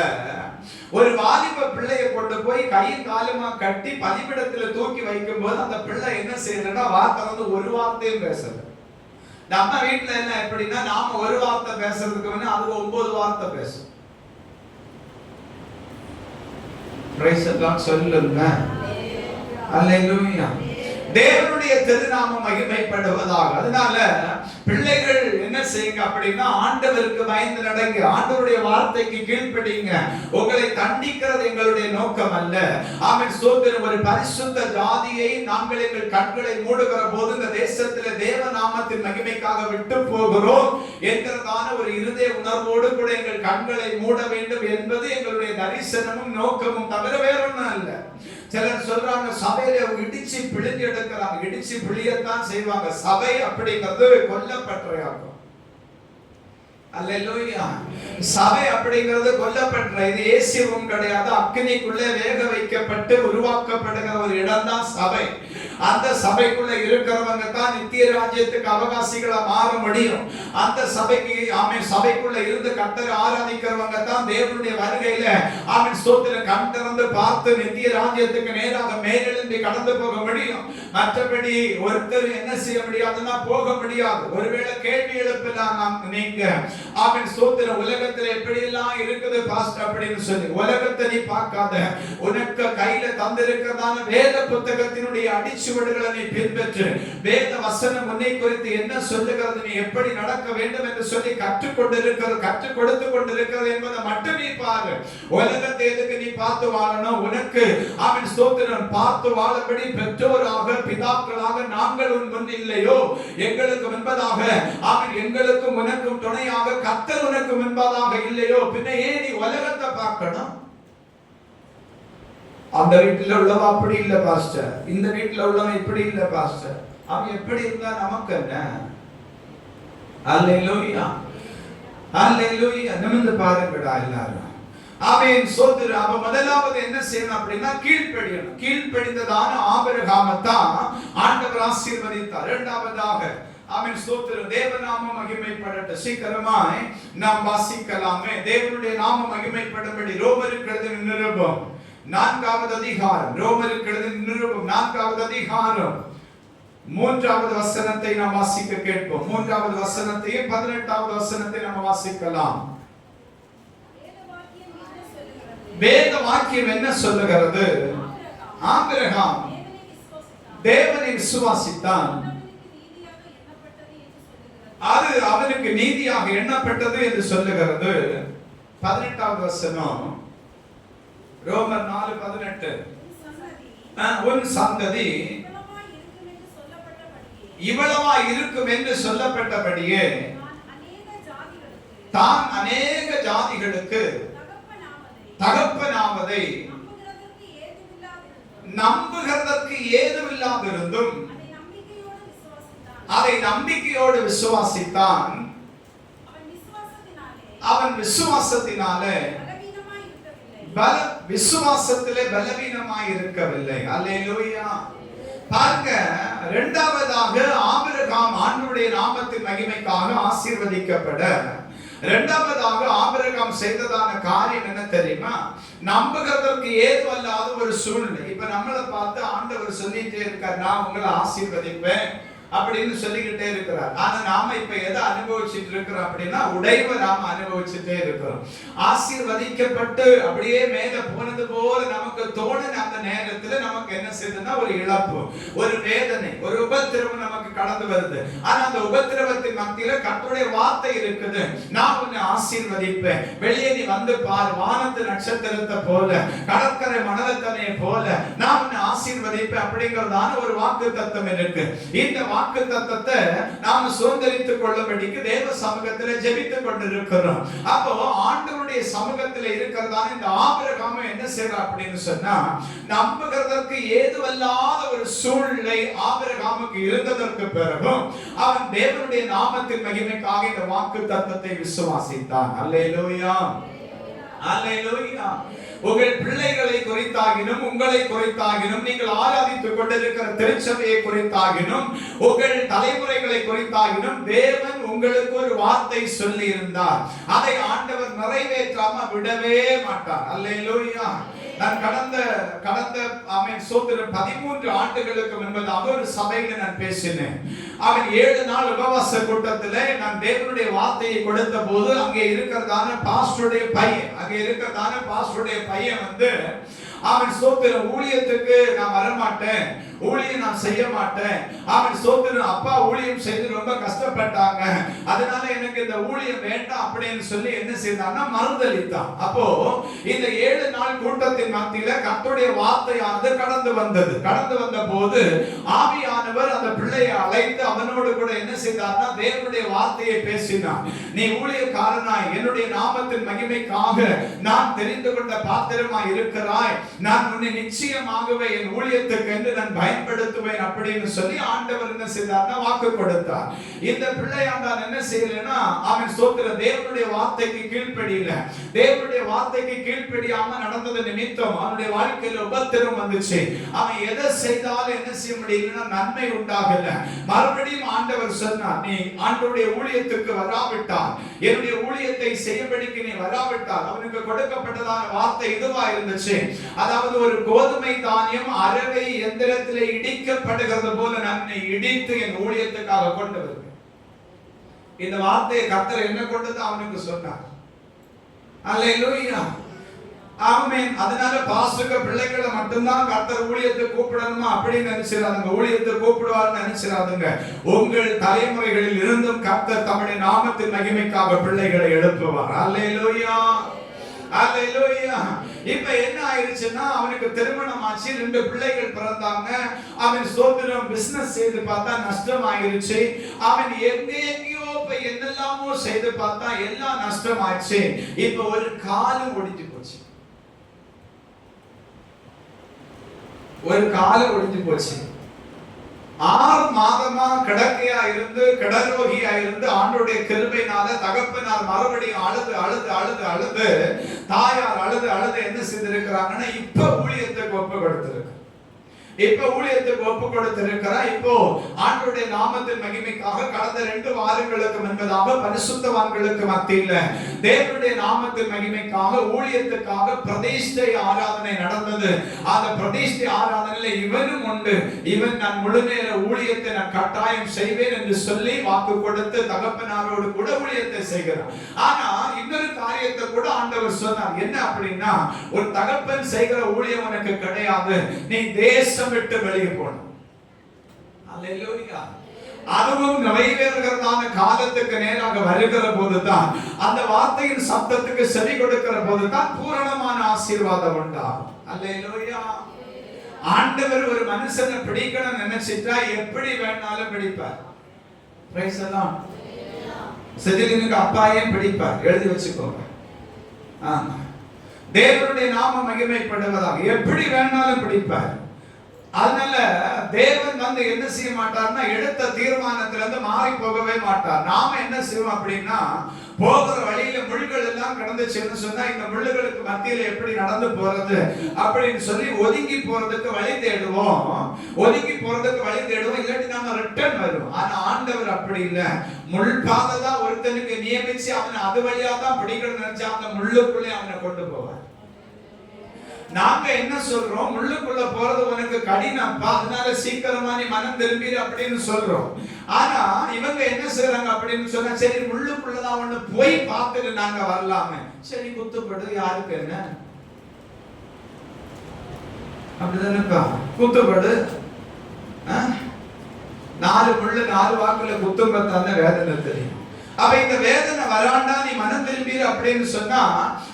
ஒரு வாலிப பிள்ளையை கொண்டு போய் கையும் காலுமா கட்டி பலிபீடத்துல தூக்கி வைக்கும் போது அந்த பிள்ளை என்ன செய்யறதுன்னா வார்த்தை ஒரு வார்த்தையும் பேசுறது. நம்ம வீட்டுல என்ன எப்படின்னா, நாம ஒரு வார்த்தை பேசுறதுக்கு முன்ன அது 9 வார்த்தை பேசும். சொல்லுங்க அல்லேலூயா. தேவனுடைய திருநாமம் மகிமைப்படுவதாக. அதனால பிள்ளைகள் என்ன செய்யுங்க அப்படின்னா, ஆண்டவருக்கு பயந்து நடங்க, ஆண்டவருடைய வார்த்தைக்கு கீழ்ப்படிங்க. உங்களை தண்டிக்கிறது எங்களுடைய நோக்கம் அல்ல. ஆமென் ஸ்தோத்திரம். ஒரு பரிசுத்த ஜாதியை நாங்கள் எங்கள் கண்களை மூடுகிற போது இந்த தேசத்திலே தேவ நாமத்தின் மகிமைக்காக விட்டு போகிறோம் என்கிறதான ஒரு இருதய உணர்வோடு கூட எங்கள் கண்களை மூட வேண்டும் என்பது எங்களுடைய தரிசனமும் நோக்கமும் தவிர வேறொன்னும் அல்ல. சிலர் சொல்றாங்க சபையில இடிச்சு பிழிஞ்சு எடுக்கிறாங்க. இடிச்சு பிழியத்தான் செய்வாங்க. சபை அப்படிங்கிறது கொல்லப்பட்டறையாகும். அல்லேலூயா. சபை அப்படிங்கிறது கொல்லப்பட்ட, இது ஏசியவும் கிடையாது. அக்கினிக்குள்ளே வேக வைக்கப்பட்டு உருவாக்கப்படுகிற ஒரு இடம் தான் சபை. அந்த சபைக்குள்ள இருக்கிறவங்க தான் நித்திய ராஜ்யத்துக்கு அவகாசிகளா மாற முடியும். அந்த சபைக்கு சபைக்குள்ள இருந்து கர்த்தரை ஆராதிக்கிறவங்க தான் தேவனுடைய வருகையில ஸ்தோத்திரம் கண் திறந்து பார்த்து நித்திய ராஜ்யத்துக்கு நேராக மேலெழும்பி கடந்து போக முடியும். மற்றபடி ஒருத்தர் என்ன செய்ய முடியாதுன்னா போக முடியாது. ஒருவேளை கேள்வி எழுப்பலாம் நீங்க ஸ்தோத்திரம் உலகத்துல எப்படி எல்லாம் இருக்குது பாஸ்டர் அப்படின்னு சொல்லி, உலகத்தை நீ பார்க்காத, உனக்கு கையில தந்திருக்கிறதான வேத புத்தகத்தினுடைய அடிச்சுவடுகளை நீ பின்பற்று. வேத வசனம் உன்னை குறித்து என்ன சொல்லுகிறது, நீ எப்படி நடக்க வேண்டும் என்று சொல்லி கற்றுக் கொடுத்து கொண்டிருக்கிறது என்பதை மட்டும் நீ பாரு. உலக உலகத்தை எதுக்கு நீ பார்த்து வாழணும்? உனக்கு ஆமென் ஸ்தோத்திரம் பார்த்து வாழபடி பெற்றோராக பிதாக்களாக நாங்கள் உன் முன் இல்லையோ? எங்களுக்கு முன்பதாக ஆமென் எங்களுக்கும் உனக்கும் துணையாக கர்த்தர் உனக்கு முன்பதாக இல்லையோ? பின்ன ஏன் நீ உலகத்தை பார்க்கணும்? அந்த வீட்டுல உள்ளவன் அப்படி இல்ல பாஸ்டர், இந்த வீட்டுல உள்ளவன் இப்படி இல்ல பாஸ்டர். அவன் எப்படி இருந்தா நமக்கு என்ன? அல்லேலூயா, அல்லேலூயா. நிமிர்ந்து பாருங்கடா எல்லாரும். ஆமென் ஸ்தோத்திரம். அப்ப முதலாவது என்ன செய்யணும் அப்படின்னா கீழ்ப்படியணும். கீழ்ப்படிந்ததான ஆபிரகாமைத்தான் ஆண்டவர் ஆசீர்வதித்தார். இரண்டாவதாக ஆமென் ஸ்தோத்திரம் தேவநாமம் மகிமைப்படட்டும். சீக்கிரமாய் நாம் வாசிக்கலாமே. தேவனுடைய நாமம் மகிமைப்படும்படி ரோமருக்கு எழுதின நிருபம் 4வது அதிகாரம், ரோமருக்கு எழுதின நிருபம் 4வது அதிகாரம் 3வது வசனத்தை நாம் வாசிக்க கேட்போம். 3வது வசனத்தையும் 18வது வசனத்தை நாம் வாசிக்கலாம். வேத வாக்கியம் என்ன சொல்லுகிறது? ஆபிரகாம் தேவனை விசுவாசித்தான், அது அவனுக்கு நீதியாக எண்ணப்பட்டது என்று சொல்லுகிறது. 18வது வசனம் ரோமர் 4:18. உன் சந்ததி இவ்வளவா இருக்கும் என்று சொல்லப்பட்டபடியே தான் அநேக ஜாதிகளுக்கு தகப்பனாவதை நம்புகிறதற்கு ஏதுமில்லாதிருந்தும் அதை நம்பிக்கையோடு விசுவாசித்தான். அவன் விசுவாசத்தினாலே விசுவாசத்திலே பலவீனமாய் இருக்கவில்லை. அல்லேலூயா. பாருங்க, இரண்டாவதாக ஆபிரகாம் ஆண்டவருடைய நாமத்தின் மகிமைக்காக ஆசீர்வதிக்கப்பட, இரண்டாவதாக ஆபிரகாம் செய்ததான காரியம் என்ன தெரியுமா? நம்புகிறதற்கு ஏதுவல்லாத ஒரு சூழ்நிலை. இப்ப நம்மளை பார்த்து ஆண்டவர் சொல்லிட்டே இருக்கார், நான் உங்களை ஆசீர்வதிப்பேன் அப்படின்னு சொல்லிக்கிட்டே இருக்கிறார். ஆனா நாம இப்ப எதை அனுபவிச்சுட்டு இருக்கிறோம் அப்படின்னா உடைவை நாம அனுபவிச்சுட்டே இருக்கிறோம். ஆசீர்வதிக்கப்பட்டு அப்படியே மேல போனது போல நமக்கு தோணுன அந்த நேரத்துல நமக்கு என்ன செய்யுதுன்னா ஒரு இழப்பு, ஒரு வேதனை, ஒரு உபத்திரவம் நமக்கு கடந்து வருது. ஆனா அந்த உபத்திரவத்தின் மத்தியில கர்த்தருடைய வார்த்தை இருக்குது, நான் உன்னை ஆசீர்வதிப்பேன், வெளியே நீ வந்து பார், வானத்து நட்சத்திரத்தை போல கடற்கரை மணலத்தனையை போல நான் உன்னை ஆசீர்வதிப்பேன் அப்படிங்கிறதான ஒரு வாக்கு தத்துவம் இருக்கு. இந்த வாக்கு தத்தத்தை நாம சுதந்திரித்துக் கொள்ளும்படிக்கு தேவ சமூகத்தில் ஜெபித்துக் கொண்டிருக்கிறோம். அப்போ ஆண்டவருடைய சமூகத்தில் இருக்கிறதான இந்த ஆபிரகாம் என்ன செய்யறார் அப்படின்னு சொன்னா, நம்புகிறதற்கு ஏதுவல்லாத ஒரு சூழ்நிலை ஆபிரகாமுக்கு இருந்ததற்கு பிறகும் அவன் தேவனுடைய நாமத்தின் மகிமைக்காக இந்த வாக்கு தத்தத்தை விசுவாசித்தான். அல்லேலூயா, அல்லேலூயா. உங்கள் பிள்ளைகளை குறித்தாகினும் உங்களை குறித்தாகினும் நீங்கள் ஆராதித்துக் கொண்டிருக்கிற திருச்சபையை குறித்தாகினும் உங்கள் தலைமுறைகளை குறித்தாகினும் தேவன் உங்களுக்கு ஒரு வார்த்தை சொல்லி இருந்தார். அதை ஆண்டவர் நிறைவேற்றாம விடவே மாட்டார். அல்லேலூயா. நான் கடந்த ஆமென் ஸ்தோத்திரம் 13 ஆண்டுகளுக்கு முன்பதாக ஒரு சபையில நான் பேசினேன். அவன் 7 நாள் உபவாச கூட்டத்திலே நான் தேவனுடைய வார்த்தையை கொடுத்த போது அங்கே இருக்கிறதான பாஸ்டருடைய பையன் வந்து அவன் ஸ்தோத்திரம் ஊழியத்துக்கு நான் வரமாட்டேன், ஊழியம் நான் செய்ய மாட்டேன், அவன் ஸ்தோத்திரம் அப்பா ஊழியம் செய்து ரொம்ப கஷ்டப்பட்டாங்க, அதனால எனக்கு இந்த ஊழியம் வேண்டாம் அப்படின்னு சொல்லி என்ன செய்தான்னா மறுதளித்தான். அப்போ இந்த 7 நாள் கூட்டத்தின் மத்தியில கர்த்தருடைய வார்த்தையானது கடந்து வந்த போது ஆவியானவர் அந்த பிள்ளையை அழைத்து அவனோடு கூட என்ன செய்தார்னா தேவனுடைய வார்த்தையை பேசினார். நீ ஊழியக்காரனாய் என்னுடைய நாமத்தின் மகிமைக்காக நான் தெரிந்து கொண்ட பாத்திரமாய் இருக்கிறாய், நான் உன்னை நிச்சயமாகவே என் ஊழியத்துக்கு என்று நான் பயன்படுத்துவேன் அப்படின்னு சொல்லி ஆண்டவர் என்ன செய்தார்னா வாக்கு கொடுத்தார். இந்த பிள்ளையாண்டான் என்ன செய்யலன்னா அவன் ஸ்தோத்திர தேவனுடைய வார்த்தைக்கு கீழ்ப்படியல. தேவனுடைய வார்த்தைக்கு கீழ்ப்படியாம நடந்தது நிமித்தம் அவனுடைய வாழ்க்கையில உபத்திரம் வந்துச்சு. அவன் எதை செய்தாலும் என்ன செய்ய முடியலன்னா நன்மை உண்டாகல. மறுபடியும் ஆண்டவர் சொன்னார், நீ ஆண்டவருடைய ஊழியத்துக்கு வராவிட்டால், என்னுடைய ஊழியத்தை செய்யபடிக்கு நீ வராவிட்டால், அவனுக்கு கொடுக்கப்பட்டதான வார்த்தை இதுவா இருந்துச்சு, அதாவது ஒரு கோதுமை தானியம் அரவை எந்திரத்திலே இடிக்கப்படுகிறது போல நான் இடித்து என் ஊழியத்துக்காக கொண்டு வருவேன். இந்த வார்த்தையை கர்த்தர் என்ன கொண்டு அவனுக்கு சொன்னார். அல்லேலூயா, ஆமென். அதனால பாஸ்டர் பிள்ளைகளை மட்டும்தான் கர்த்தர் ஊழியத்தை கூப்பிடணுமா அப்படின்னு நினைச்சிடாதுங்க, ஊழியத்தை கூப்பிடுவார்னு நினைச்சிடாதுங்க. உங்கள் தலைமுறைகளில் இருந்தும் கர்த்தர் தம்முடைய நாமத்தின் மகிமைக்காக பிள்ளைகளை எழுப்புவார். அல்லேலூயா, அல்லேலூயா. இப்ப என்ன ஆயிருச்சுன்னா அவனுக்கு திருமணம் ஆச்சு, 2 பிள்ளைகள் பிறந்தாங்க. அவன் ஸ்தோத்திரம் பிசினஸ் செய்து பார்த்தா நஷ்டம் ஆயிருச்சு. அவன் எங்கேயோ போய் என்னெல்லாமோ செய்து பார்த்தா எல்லாம் நஷ்டம் ஆச்சு. இப்ப ஒரு காலம் ஒடிஞ்சு போச்சு, ஒரு காலம் ஒடிஞ்சு போச்சு. 6 மாதமா கிடக்கையா இருந்து கிடரோகியா இருந்து ஆண்டவருடைய கிருபையினால தகப்பனார் மறுபடியும் அழுது அழுது அழுது அழுது தாயார் அழுது அழுது என்ன செய்திருக்கிறாங்கன்னா இப்ப ஊழியத்துக்கு ஒப்பு கொடுத்திருக்கு. இப்ப ஊழியத்துக்கு ஒப்பு கொடுத்திருக்கிறார். இப்போ ஆண்டவருடைய நாமத்தின் மகிமைக்காக கடந்த 2 வாரங்களுக்கு முன்பதாக பரிசுத்தவான்களுக்கு மத்தியில தேவனுடைய நாமத்தின் மகிமைக்காக ஊழியத்துக்காக பிரதிஷ்டை ஆராதனை நடந்தது. அந்த பிரதிஷ்டை ஆராதனையில இவனும் உண்டு. இவன் நான் முழு நேர ஊழியத்தை நான் கட்டாயம் செய்வேன் என்று சொல்லி வாக்கு கொடுத்து தகப்பனாரோடு கூட ஊழியத்தை செய்கிறார். ஆனா இன்னொரு காரியத்தை கூட ஆண்டவர் சொன்னார். என்ன அப்படின்னா, ஒரு தகப்பன் செய்கிற ஊழியம் உனக்கு கிடையாது, நீ தேசம் விட்டு வெளியே போகணும். அல்லேலூயா. அதுவும் நிறைவேறுகிறதான காலத்துக்கு நேராக வருகிற போதுதான், அந்த வார்த்தையின் சப்தத்துக்கு செவி கொடுக்கிற போதுதான் பூரணமான ஆசீர்வாதம் உண்டாகும். அல்லேலூயா. ஆண்டவர் ஒரு மனுஷனை பிடிக்கணும் நினைச்சிட்டா எப்படி வேணாலும் பிடிப்பார். Praise the Lord. செதிலினுக்கு அப்பாயே பிடிப்பார், எழுதி வச்சுக்கோங்க. தேவனுடைய நாம மகிமைப்படுவதாக எப்படி வேணாலும் பிடிப்பார். அதனால தேவன் வந்து என்ன செய்ய மாட்டார்னா, எடுத்த தீர்மானத்துல இருந்து மாறி போகவே மாட்டார். நாம என்ன செய்வோம் அப்படின்னா, போகிற வழியில முள்கள் எல்லாம் கடந்துச்சுன்னு சொன்னா இந்த முள்ளுகளுக்கு மத்தியில எப்படி நடந்து போறது அப்படின்னு சொல்லி ஒதுங்கி போறதுக்கு வழி தேடுவோம், ஒதுங்கி போறதுக்கு வழி தேடுவோம், இல்லாட்டி நாம ரிட்டர்ன் வருவோம். ஆனா ஆண்டவர் அப்படி இல்ல. முள் பாதை தான் ஒருத்தனுக்கு நியமிச்சு அவனை அது வழியா தான் பிடிக்கணும்னு நினைச்சா அந்த முள்ளுக்குள்ளே அவனை கொண்டு போவார். நாங்க என்ன சொல்றோம், முள்ளுக்குள்ள போறது உனக்கு கடினப்பா, அதனால சீக்கிரமா நீ மனம் திரும்பிடு அப்படின்னு சொல்றோம். ஆனா இவங்க என்ன செய்றாங்க அப்படின்னு சொன்னா, சரி முள்ளுக்குள்ளதான் ஒண்ணு போய் பார்த்துட்டு நாங்க வரலாமே, சரி குத்துப்படு, யாருக்கு என்ன அப்படிதானப்பா, குத்துப்படு, 4 முள்ளு 4 வாக்குல குத்தும் பத்தான வேதனை தெரியும். அப்ப இந்த வேதனை வராண்டா நீ மனம் திரும்பிடு அப்படின்னு சொன்னா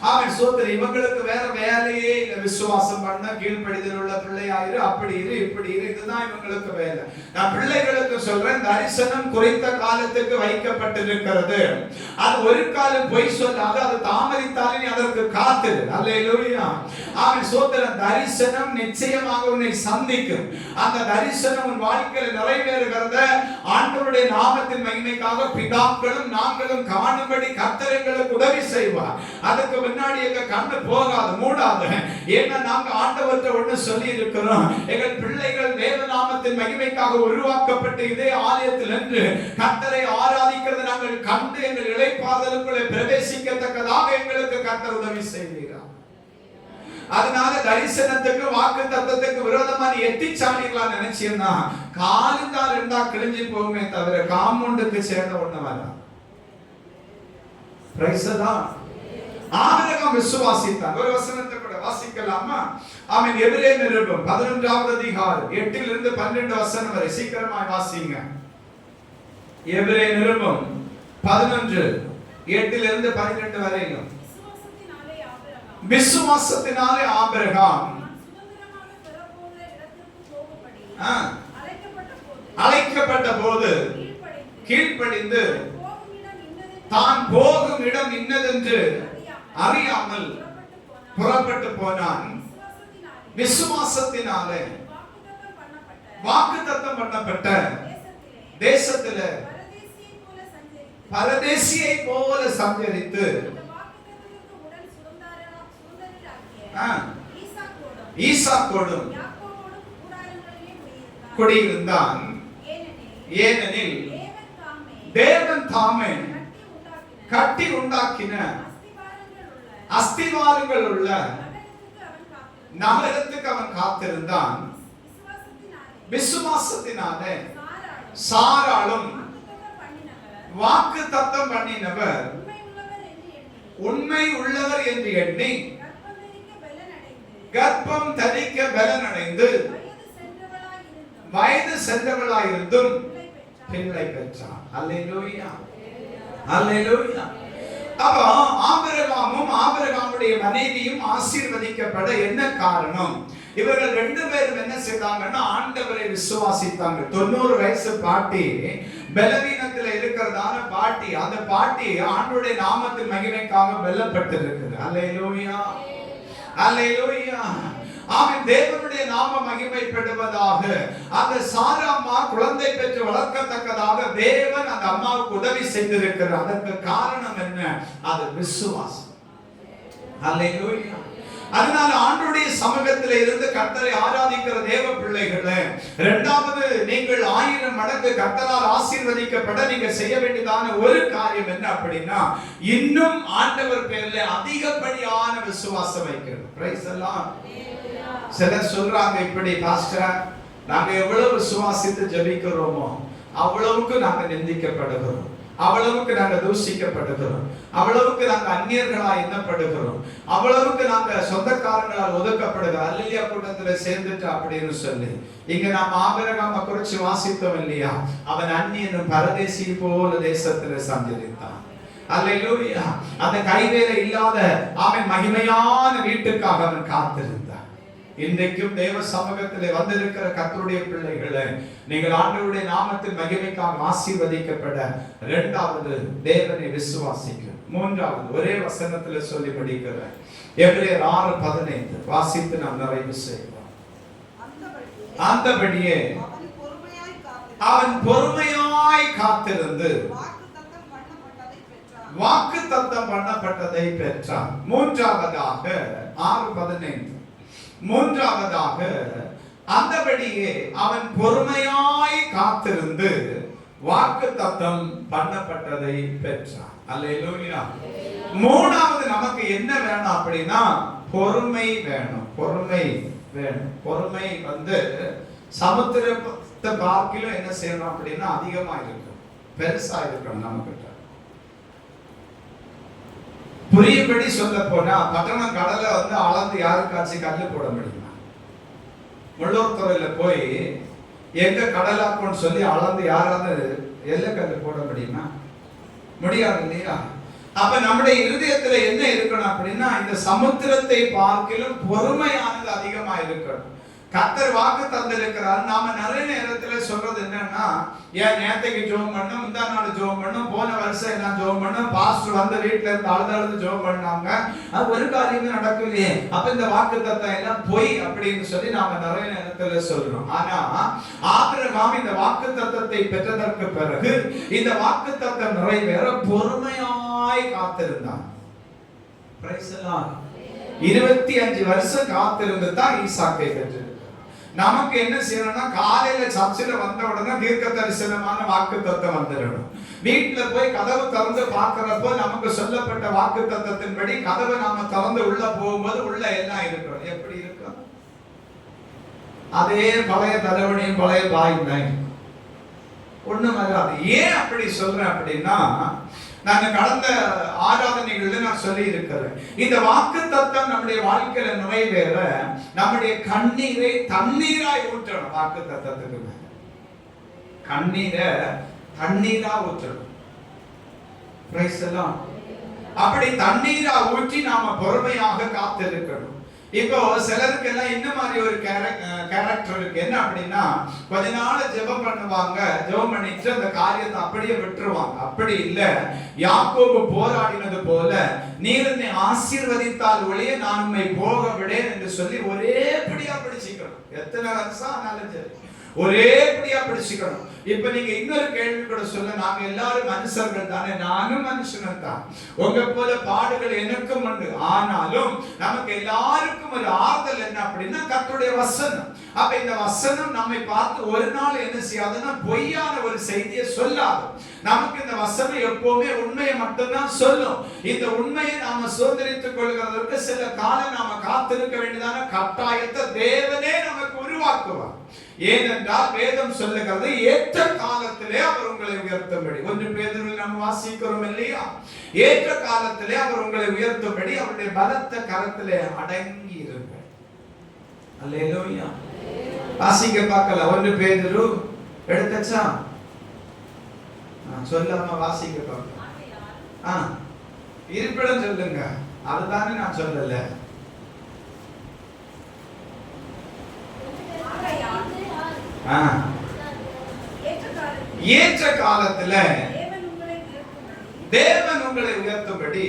அவன் சோதனை, இவங்களுக்கு வேற வேலையே இல்ல, விசுவாசம் பண்ண, கீழ்ப்படிதல் உள்ள பிள்ளையாயிரு, அப்படி இரு இப்படி இரு, இதுதான் இவங்களுக்கு வேலை. நான் பிள்ளைகளுக்கு சொல்றேன், தரிசனம் குறித்த காலத்துக்கு வைக்கப்பட்டிருக்கிறது. அது ஒரு காலம் பொய் சொல்லாது, அது தாமதித்தாலே நீ அதற்கு காத்திரு. அல்லேலூயா. அவன் சோதரன், தரிசனம் நிச்சயமாக உன்னை சந்திக்கும். அந்த தரிசனம் உன் வாழ்க்கையில் நிறைவேறுகிறத ஆண்டவருடைய நாமத்தின் மகிமைக்காக பிதாக்களும் நாங்களும் காணும்படி கர்த்தர் எங்களுக்கு உதவி செய்வார். அதுக்கு முன்னாடி எங்க கண்ணு போகாது, மூடாது. ஏன்னா நாங்க ஆண்டவர்கிட்ட ஒண்ணு சொல்லி இருக்கிறோம், எங்கள் பிள்ளைகள் தேவ நாமத்தின் மகிமைக்காக உருவாக்கப்பட்டு இதே ஆலயத்தில் நின்று கர்த்தரை ஆராதிக்கிறது நாங்கள் கண்டு எங்கள் இளைப்பாறுதலுக்குள்ளே பிரவேசிக்கத்தக்கதாக எங்களுக்கு கர்த்தர் உதவி செய்கிறார். அதனால தரிசனத்துக்கு வாக்கு தத்தத்துக்கு விரோதமா நீ எட்டிச்சாடிக்கலாம் நினைச்சீங்கன்னா காலுந்தால் இருந்தா கிழிஞ்சு போகுமே தவிர காம்பவுண்டுக்கு சேர்ந்த ஒண்ணு வேண்டாம். Praise the Lord. ஆபிரகாம் விசுவாசித்தான். ஒரு வசனத்தை கூட வாசிக்கலாமா? ஆமென். எபிரேய நிருபம் 11வது அதிகாரம் 8 இருந்து 12 வசனம் வரை சீக்கிரமாய் வாசிங்க. எபிரேய நிருபம் 11 8 இருந்து 12 வரையிலும். விசுவாசத்தினாலே ஆபிரகாம் அழைக்கப்பட்ட போது கீழ்ப்படிந்து தான் போகும் இடம் இன்னதென்று அறியாமல் புறப்பட்டு போனான். விசுவாசத்தினாலே வாக்குத்தத்தம் பண்ணப்பட்ட தேசத்திலே பரதேசியை போல சஞ்சரித்து ஈசாக்கோடும் குடியிருந்தான். ஏனெனில் தேவன் தாமே கட்டி உண்டாக்கின அஸ்திவாரங்கள் உள்ள நகரத்துக்கு அவன் காத்திருந்தான். விசுவாசத்தினாலே சாராளும் வாக்குத்தத்தம் பண்ணினவர் உண்மை உள்ளவர் என்று எண்ணி கர்ப்பம் தரிக்க பலனடைந்து வயது சென்றவளாயிருந்தும் பிள்ளை பெற்றார். அல்லேலூயா, அல்லேலூயா. அப்ப ஆபிரகாமும் ஆபிரகாமுடைய மனைவியும் ஆசீர்வதிக்கப்பட என்ன காரணம்? இவர்கள் ரெண்டு பேரும் என்ன செய்தாங்கன்னா ஆண்டவரை விசுவாசித்தாங்க. 90 வயசு பாட்டி, பலவீனத்துல இருக்கிறதான பாட்டி, அந்த பாட்டி ஆண்டவருடைய நாமத்தின் மகிமைக்காக வெல்லப்பட்டு இருக்குது. அல்லேலூயா, அல்லேலூயா. ஆமென். தேவனுடைய நாம மகிமைப்படுவதாக. அந்த சாரா அம்மா குழந்தை பெற்று வளர்க்கத்தக்கதாக தேவன் அந்த அம்மாவுக்கு உதவி செய்திருக்கிறார். அதற்கு காரணம் என்ன? அது விசுவாசம். அல்லேலூயா. அதனால ஆண்டவருடைய சமூகத்தில் இருந்து கர்த்தரை ஆராதிக்கிற தேவ பிள்ளைகளே, இரண்டாவது, நீங்கள் 1000 மடங்கு கர்த்தரால் ஆசீர்வதிக்கப்பட நீங்க செய்ய வேண்டியதான ஒரு காரியம் என்ன அப்படின்னா, இன்னும் ஆண்டவர் பேர்ல அதிகப்படியான விசுவாசம் வைக்கிறது. Praise the Lord. சிலர் சொல்றாங்க இப்படி, பாஸ்டர் நாங்க எவ்வளவு விசுவாசித்து ஜெபிக்கிறோமோ அவ்வளவுக்கு நாங்க நிந்திக்கப்படுகிறோம், அவ்வளவுக்கு நாங்க தூஷிக்கப்படுகிறோம், அவ்வளவுக்கு நாங்க அந்நியர்களா எண்ணப்படுகிறோம், அவ்வளவுக்கு நாங்க சொந்தக்காரங்களால் ஒதுக்கப்படுகிறோம். அல்லேலூயா கூட்டத்துல சேர்ந்துட்டு அப்படின்னு சொல்லி இங்க நாம் ஆபிரகாமை குறிச்சு வாசித்தோம் இல்லையா? அவன் அந்நியனும் பரதேசி போல தேசத்துல சஞ்சரித்தான். அல்லேலூயா. அந்த கைவேலை இல்லாத அவன் மகிமையான வீட்டுக்காக அவன் காத்திருந்தான். இன்றைக்கும் தேவ சமூகத்திலே வந்திருக்கிற கர்த்தருடைய பிள்ளைகளே, நீங்கள் ஆண்டவருடைய நாமத்தின் மகிமைக்காக ஆசீர்வதிக்கப்பட இரண்டாவது தேவனை விசுவாசிக்க, மூன்றாவது ஒரே வசனத்துல சொல்லி படிக்கிறேன். எபிரேயர் 6:15 வாசித்து நாம் நிறைவு செய்வோம். அந்தபடியே அவன் பொறுமையாய் காத்திருந்து வாக்குத்தத்தம் பண்ணப்பட்டதை பெற்றான். மூன்றாவதாக 6:15, மூன்றாவதாக அந்தபடியே அவன் பொறுமையாய் காத்திருந்து வாக்குத்தத்தம் பண்ணப்பட்டதை பெற்றான். அல்லேலூயா. மூணாவது நமக்கு என்ன வேணும் அப்படின்னா பொறுமை வேணும். பொறுமை வேணும். பொறுமை சமுத்திரத்தை பார்க்கிலும் என்ன செய்யணும் அப்படின்னா அதிகமா இருக்கும், பெருசா இருக்கணும் நமக்கு. புரியபடி சொல்ல போனா பட்டணம் கடலை அளந்து யாருக்காச்சும் கல்லு போட முடியுமா? முள்ளூர்துறையில போய் எங்க கடலாக்குன்னு சொல்லி அளந்து யாராவது எல்லை கல்லு போட முடியுமா? முடியாது இல்லையா? அப்ப நம்முடைய இருதயத்துல என்ன இருக்கணும் அப்படின்னா, இந்த சமுத்திரத்தை பார்க்கிலும் பொறுமையானது அதிகமா இருக்கணும். கர்த்தர் வாக்கு தந்திருக்கிறார். நாம நிறைய நேரத்துல சொல்றது என்னன்னா, ஏன் நேத்தைக்கு ஜோம் பண்ணும், முந்தா நாள் ஜோம் பண்ணும், போன வருஷம் எல்லாம் ஜோம் பண்ணும், பாஸ்டர் வந்து வீட்டுல இருந்து அழுது ஜோம் பண்ணாங்க, அது ஒரு காரியமே நடக்கலையே, அப்ப இந்த வாக்கு தத்தம் எல்லாம் பொய் அப்படின்னு சொல்லி நாம நிறைய நேரத்துல சொல்றோம். ஆனா ஆபிரகாம் இந்த வாக்கு தத்தத்தை பெற்றதற்கு பிறகு இந்த வாக்கு தத்தம் நிறைவேற பொறுமையாய் காத்திருந்தான். Praise the Lord. 25 வருஷம் காத்திருந்து தான் ஈசாக்கை பெற்றார். நமக்கு என்ன செய்யணும்னா, காலையில சர்ச்சில் வந்த உடனே தீர்க்க தரிசனமான வாக்கு தத்தம் வந்துடணும். வீட்டுல போய் கதவு திறந்து பார்க்கிறப்போ நமக்கு சொல்லப்பட்ட வாக்கு தத்தத்தின்படி கதவை நாம திறந்து உள்ள போகும்போது உள்ள எல்லாம் இருக்கணும். எப்படி இருக்கும்? அதே பழைய தலைவனையும் பழைய பாயும் தான் ஒண்ணும் வராது. ஏன் அப்படி சொல்றேன் அப்படின்னா, நான் கடந்த ஆராதனைகள்ல நான் சொல்லி இருக்கிறேன், இந்த வாக்கு தத்தம் நம்முடைய வாழ்க்கையில நிறைவேற நம்முடைய கண்ணீரை தண்ணீராய் ஊற்றணும். வாக்கு தத்தத்துக்கு கண்ணீரை தண்ணீரா ஊற்றணும். Praise the Lord. அப்படி தண்ணீரா ஊற்றி நாம பொறுமையாக காத்திருக்கணும். இப்போ சிலருக்கு எல்லாம் இந்த மாதிரி ஒரு கேரக்டர் இருக்கு. என்ன அப்படின்னா, கொஞ்ச நாள் ஜெபம் பண்ணுவாங்க, ஜெபம் பண்ணிட்டு அந்த காரியத்தை அப்படியே விட்டுருவாங்க. அப்படி இல்ல, யாக்கோபு போராடினது போல, நீர் என்னை ஆசீர்வதித்தால் ஒழிய நான் உம்மை போக விடேன் என்று சொல்லி ஒரே படியா பிடிச்சிக்கணும். எத்தனை வருஷம் ஆனாலும் சரி ஒரே படியா பிடிச்சிக்கணும். இப்ப நீங்க இன்னொரு கேள்வி கூட சொல்ல, நாங்க எல்லாரும் மனுஷர்கள் தானே, நானும் மனுஷன் தான், உங்க போல பாடுகள் எனக்கும் உண்டு. ஆனாலும் நமக்கு எல்லாருக்கும் ஒரு ஆறுதல் என்ன அப்படின்னா கர்த்தருடைய வசனம். அப்ப இந்த வசனம் நம்மை பார்த்து ஒரு நாள் என்ன செய்யாதுன்னா பொய்யான ஒரு செய்தியை சொல்லாது. நமக்கு இந்த வசனம் எப்பவுமே உண்மையை மட்டும்தான் சொல்லும். இந்த உண்மையை நாம சுதந்திரித்துக் கொள்கிறதற்கு சில காலம் நாம காத்திருக்க வேண்டியதான கட்டாயத்தை தேவனே நமக்கு உருவாக்குவார். ஏனென்றால் வேதம் சொல்லுகிறது, ஏற்ற காலத்திலே அவர் உங்களை உயர்த்தும்படி. 1 பேதுருவில் நாம் வாசிக்கிறோம் இல்லையா? ஏற்ற காலத்திலே அவர் உங்களை உயர்த்தும்படி அவருடைய பலத்த கரத்திலே அடங்கி இருங்க. அல்லேலூயா. வாசிக்க பார்க்கலாம். 1 பேதுரு எடுத்தச்சா சொல்லாம வாசிக்க பார்க்கலாம். இருப்பிடம் சொல்லுங்க. அதுதானே நான் சொல்லல. ஏற்ற காலத்துல தேவன் உங்களை உயர்த்தும்படி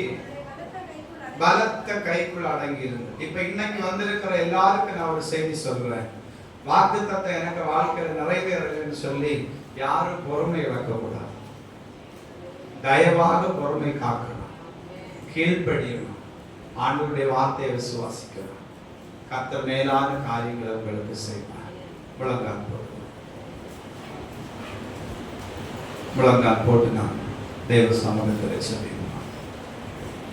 பலத்த கைக்குள் அடங்கி இருந்தது. இப்ப இன்னைக்கு வந்திருக்கிற எல்லாருக்கும் நான் ஒரு செய்தி சொல்றேன். வாக்குத்தத்தை எனக்கு வாழ்க்கையில் நிறைவேறலன்னு சொல்லி யாரும் பொறுமை இழக்கக்கூடாது. தயவாக பொறுமை காக்கணும், கீழ்ப்படியணும், ஆண்டவருடைய வார்த்தையை விசுவாசிக்கணும். கர்த்தர் மேலான காரியங்களை உங்களுக்கு செய்வார். முழங்கால் போட்டு நான் தேவ சமூகத்தில் சொல்லி